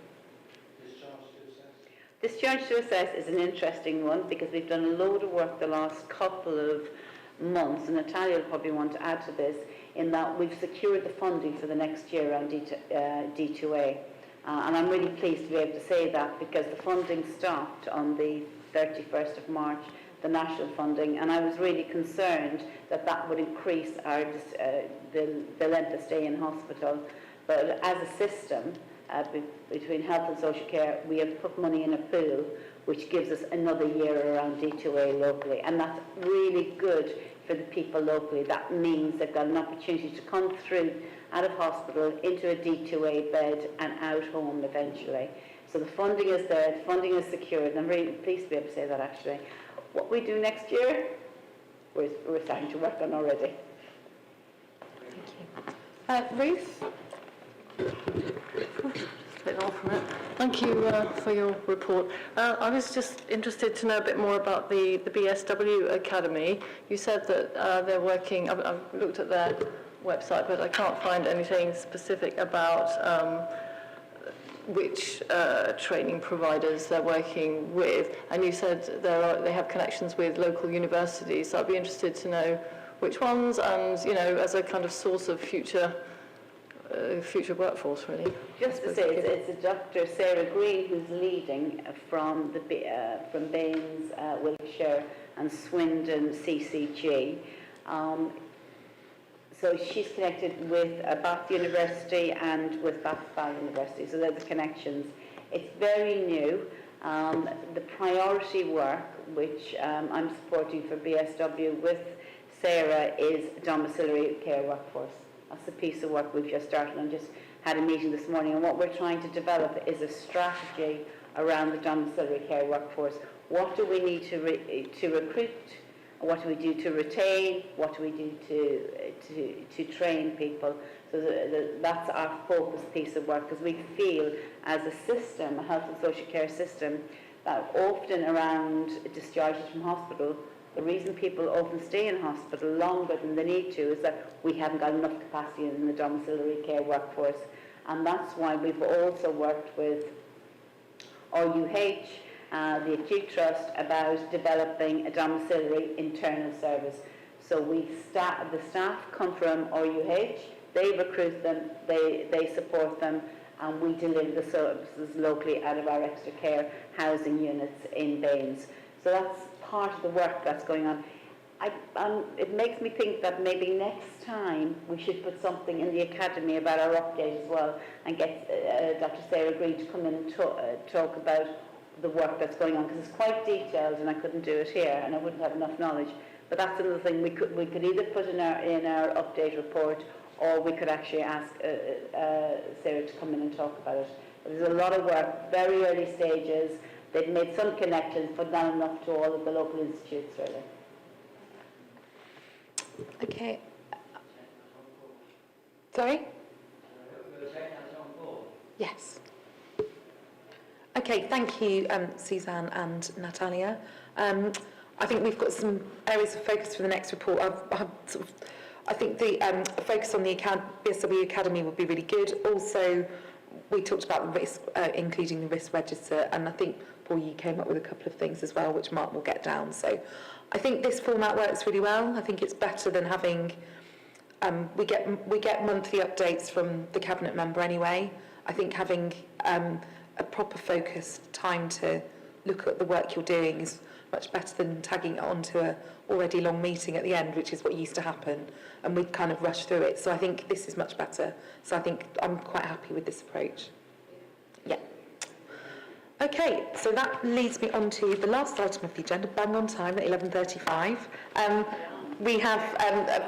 Discharge to assess is an interesting one because we've done a load of work the last couple of months, and Natalia will probably want to add to this, in that we've secured the funding for the next year around D2A. And I'm really pleased to be able to say that, because the funding stopped on the 31st of March, the national funding, and I was really concerned that that would increase our the length of stay in hospital. But as a system, between health and social care, we have put money in a pool which gives us another year around D2A locally, and that's really good for the people locally. That means they've got an opportunity to come through out of hospital into a D2A bed and out home eventually. So the funding is there, the funding is secured, and I'm really pleased to be able to say that actually. What we do next year, we're starting to work on already. Thank you. Ruth? Thank you for your report. I was just interested to know a bit more about the BSW Academy. You said that they're working, I've looked at their website, but I can't find anything specific about which training providers they're working with. And you said they have connections with local universities, so I'd be interested to know which ones, and, you know, as a kind of source of future workforce, really. Just to say, it's a Dr. Sarah Green who's leading from Baines, Wiltshire, and Swindon CCG. So she's connected with Bath University and with Bath Valley University, so there's the connections. It's very new. The priority work, which I'm supporting for BSW with Sarah, is domiciliary care workforce. That's the piece of work we've just started and just had a meeting this morning. And what we're trying to develop is a strategy around the domiciliary care workforce. What do we need to recruit? What do we do to retain? What do we do to train people? So that's our focus piece of work, because we feel as a system, a health and social care system, that often around discharges from hospital, the reason people often stay in hospital longer than they need to is that we haven't got enough capacity in the domiciliary care workforce. And that's why we've also worked with RUH, the Acute Trust, about developing a domiciliary internal service. So the staff come from RUH, they recruit them, they support them, and we deliver the services locally out of our extra care housing units in Baines. So that's part of the work that's going on. It makes me think that maybe next time we should put something in the academy about our update as well, and get Dr. Sarah Green to come in and talk about the work that's going on, because it's quite detailed and I couldn't do it here and I wouldn't have enough knowledge. But that's another thing we could either put in our update report, or we could actually ask Sarah to come in and talk about it. But there's a lot of work, very early stages. They've made some connections, but not enough to all of the local institutes, really. Okay. Sorry? Yes. Okay, thank you, Suzanne and Natalia. I think we've got some areas of focus for the next report. I think the focus on the BSW Academy would be really good. Also, we talked about the risk, including the risk register, and I think, Paul, you came up with a couple of things as well, which Mark will get down. So I think this format works really well. I think it's better than having, we get monthly updates from the Cabinet member anyway. I think having a proper focused time to look at the work you're doing is much better than tagging it onto a already long meeting at the end, which is what used to happen, and we'd kind of rush through it. So I think this is much better. So I think I'm quite happy with this approach. Yeah. Okay, so that leads me on to the last item of the agenda, bang on time at 11:35. We have,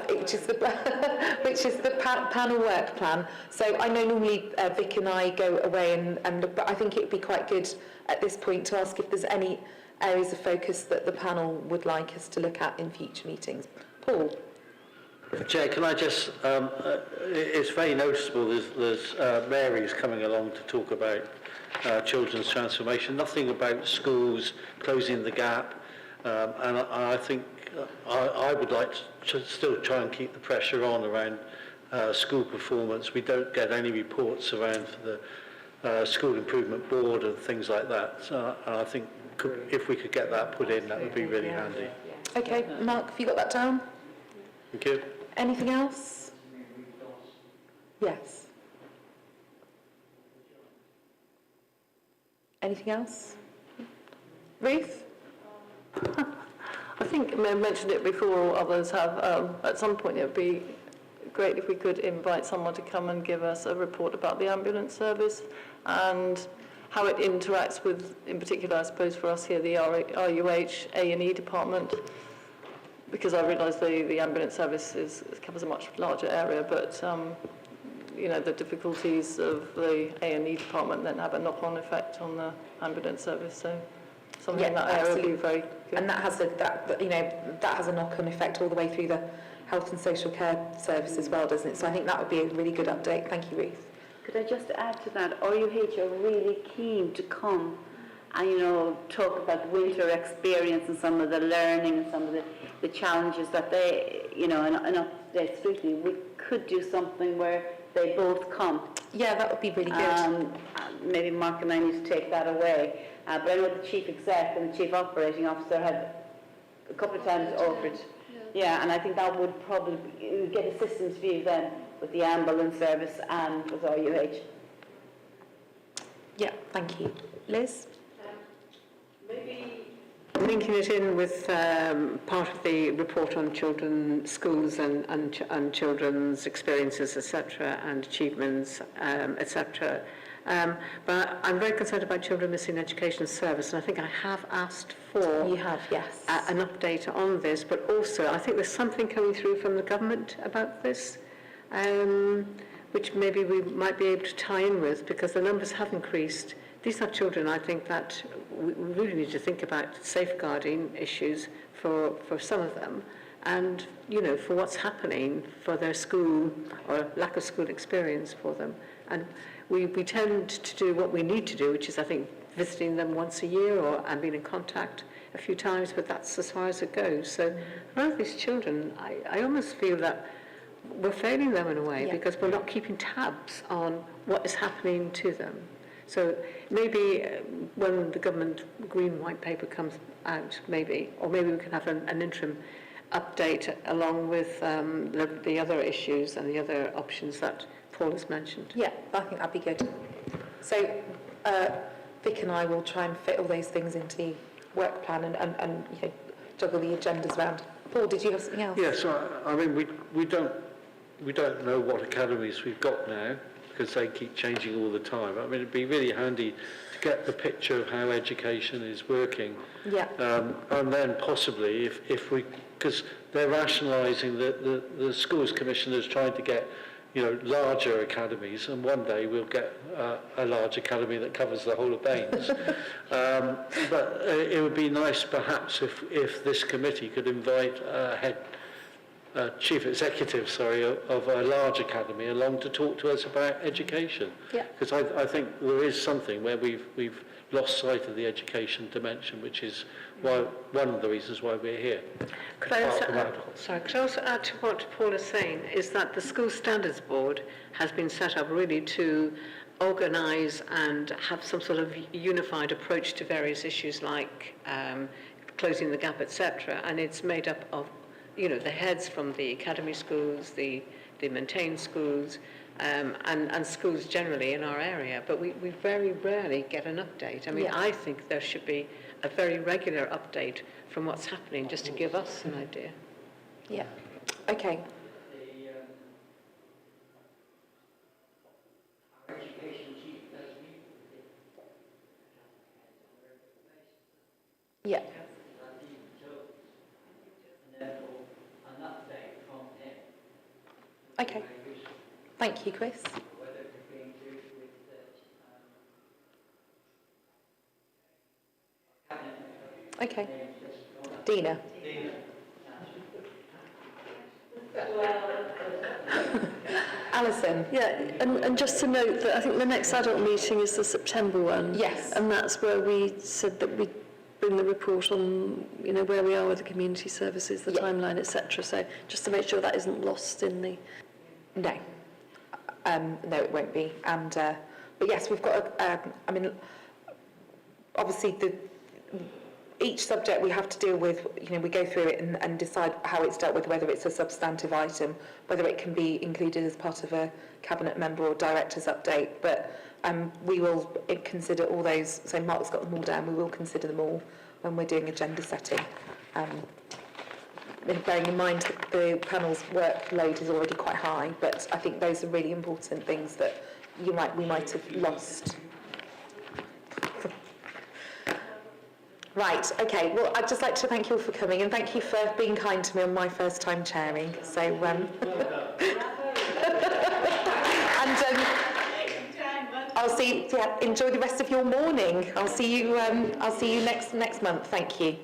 which is the panel work plan. So I know normally Vic and I go away and look, but I think it would be quite good at this point to ask if there's any areas of focus that the panel would like us to look at in future meetings. Paul? Chair, can I just, it's very noticeable there's Mary's coming along to talk about children's transformation, nothing about schools closing the gap, and I think I would like to still try and keep the pressure on around school performance. We don't get any reports around the School Improvement Board and things like that, so I think if we could get that put in, that would be really handy. Okay, Mark, have you got that down? Thank you. Anything else? Yes. Anything else? Ruth? I think I mentioned it before, or others have. At some point, it would be great if we could invite someone to come and give us a report about the ambulance service and how it interacts with, in particular, I suppose for us here, the RUH A&E department, because I realise the ambulance service covers a much larger area, but you know, the difficulties of the A&E department then have a knock-on effect on the ambulance service. So something in that area would be very good. And that has a knock-on effect all the way through the health and social care service as well, doesn't it? So I think that would be a really good update. Thank you, Ruth. Could I just add to that? RUH are really keen to come and, you know, talk about winter experience and some of the learning and some of the challenges that they, you know, and update Scrutiny. We could do something where they both come. Yeah, that would be really good. Maybe Mark and I need to take that away. But I know the Chief Exec and the Chief Operating Officer have a couple of times offered. Yeah, and I think that would probably get a systems view then with the ambulance service and with RUH. Yeah, thank you. Liz? Maybe linking it in with part of the report on children's schools and children's experiences, etc., and achievements, etc. But I'm very concerned about children missing education service, and I think I have asked for You have, yes. An update on this, but also I think there's something coming through from the government about this, which maybe we might be able to tie in with, because the numbers have increased. These are children, I think, that we really need to think about safeguarding issues for some of them, and, you know, for what's happening for their school or lack of school experience for them. And we tend to do what we need to do, which is, I think, visiting them once a year and being in contact a few times, but that's as far as it goes. So a lot of these children, I almost feel that we're failing them in a way, because we're not keeping tabs on what is happening to them. So maybe when the government green white paper comes out, or maybe we can have an interim update along with the other issues and the other options that Paul has mentioned. Yeah, I think that'd be good. So Vic and I will try and fit all those things into the work plan and you know, juggle the agendas around. Paul, did you have something else? Yes, I mean, we don't know what academies we've got now, because they keep changing all the time. I mean, it'd be really handy to get the picture of how education is working. Yeah. And then possibly, if we, because they're rationalising the schools commissioners trying to get, you know, larger academies, and one day we'll get a large academy that covers the whole of Baines. But it would be nice, perhaps, if this committee could invite chief executive, of a large academy along to talk to us about education. Yeah. Because I think there is something where we've lost sight of the education dimension, which is one of the reasons why we're here. Could I also add to what Paul is saying, is that the School Standards Board has been set up really to organise and have some sort of unified approach to various issues like closing the gap, etc. And it's made up of, you know, the heads from the academy schools, the maintained schools, and schools generally in our area. But we very rarely get an update. I mean, I think there should be a very regular update from what's happening, just to give us an idea. Yeah. Okay. Yeah. Okay. Thank you, Chris. Okay. Dina. Alison. Yeah, and just to note that I think the next adult meeting is the September one. Yes. And that's where we said that we'd bring the report on, you know, where we are with the community services, the timeline, etc. So just to make sure that isn't lost in the... No. No, it won't be. And but yes, we've got. I mean, obviously, each subject we have to deal with, we go through it and decide how it's dealt with, whether it's a substantive item, whether it can be included as part of a cabinet member or director's update. But we will consider all those. So Mark's got them all down. We will consider them all when we're doing agenda setting. Bearing in mind that the panel's workload is already quite high, but I think those are really important things that we might have lost. Right, okay, well, I'd just like to thank you all for coming, and thank you for being kind to me on my first time chairing. So, and I'll see. Yeah, enjoy the rest of your morning. I'll see you next month. Thank you.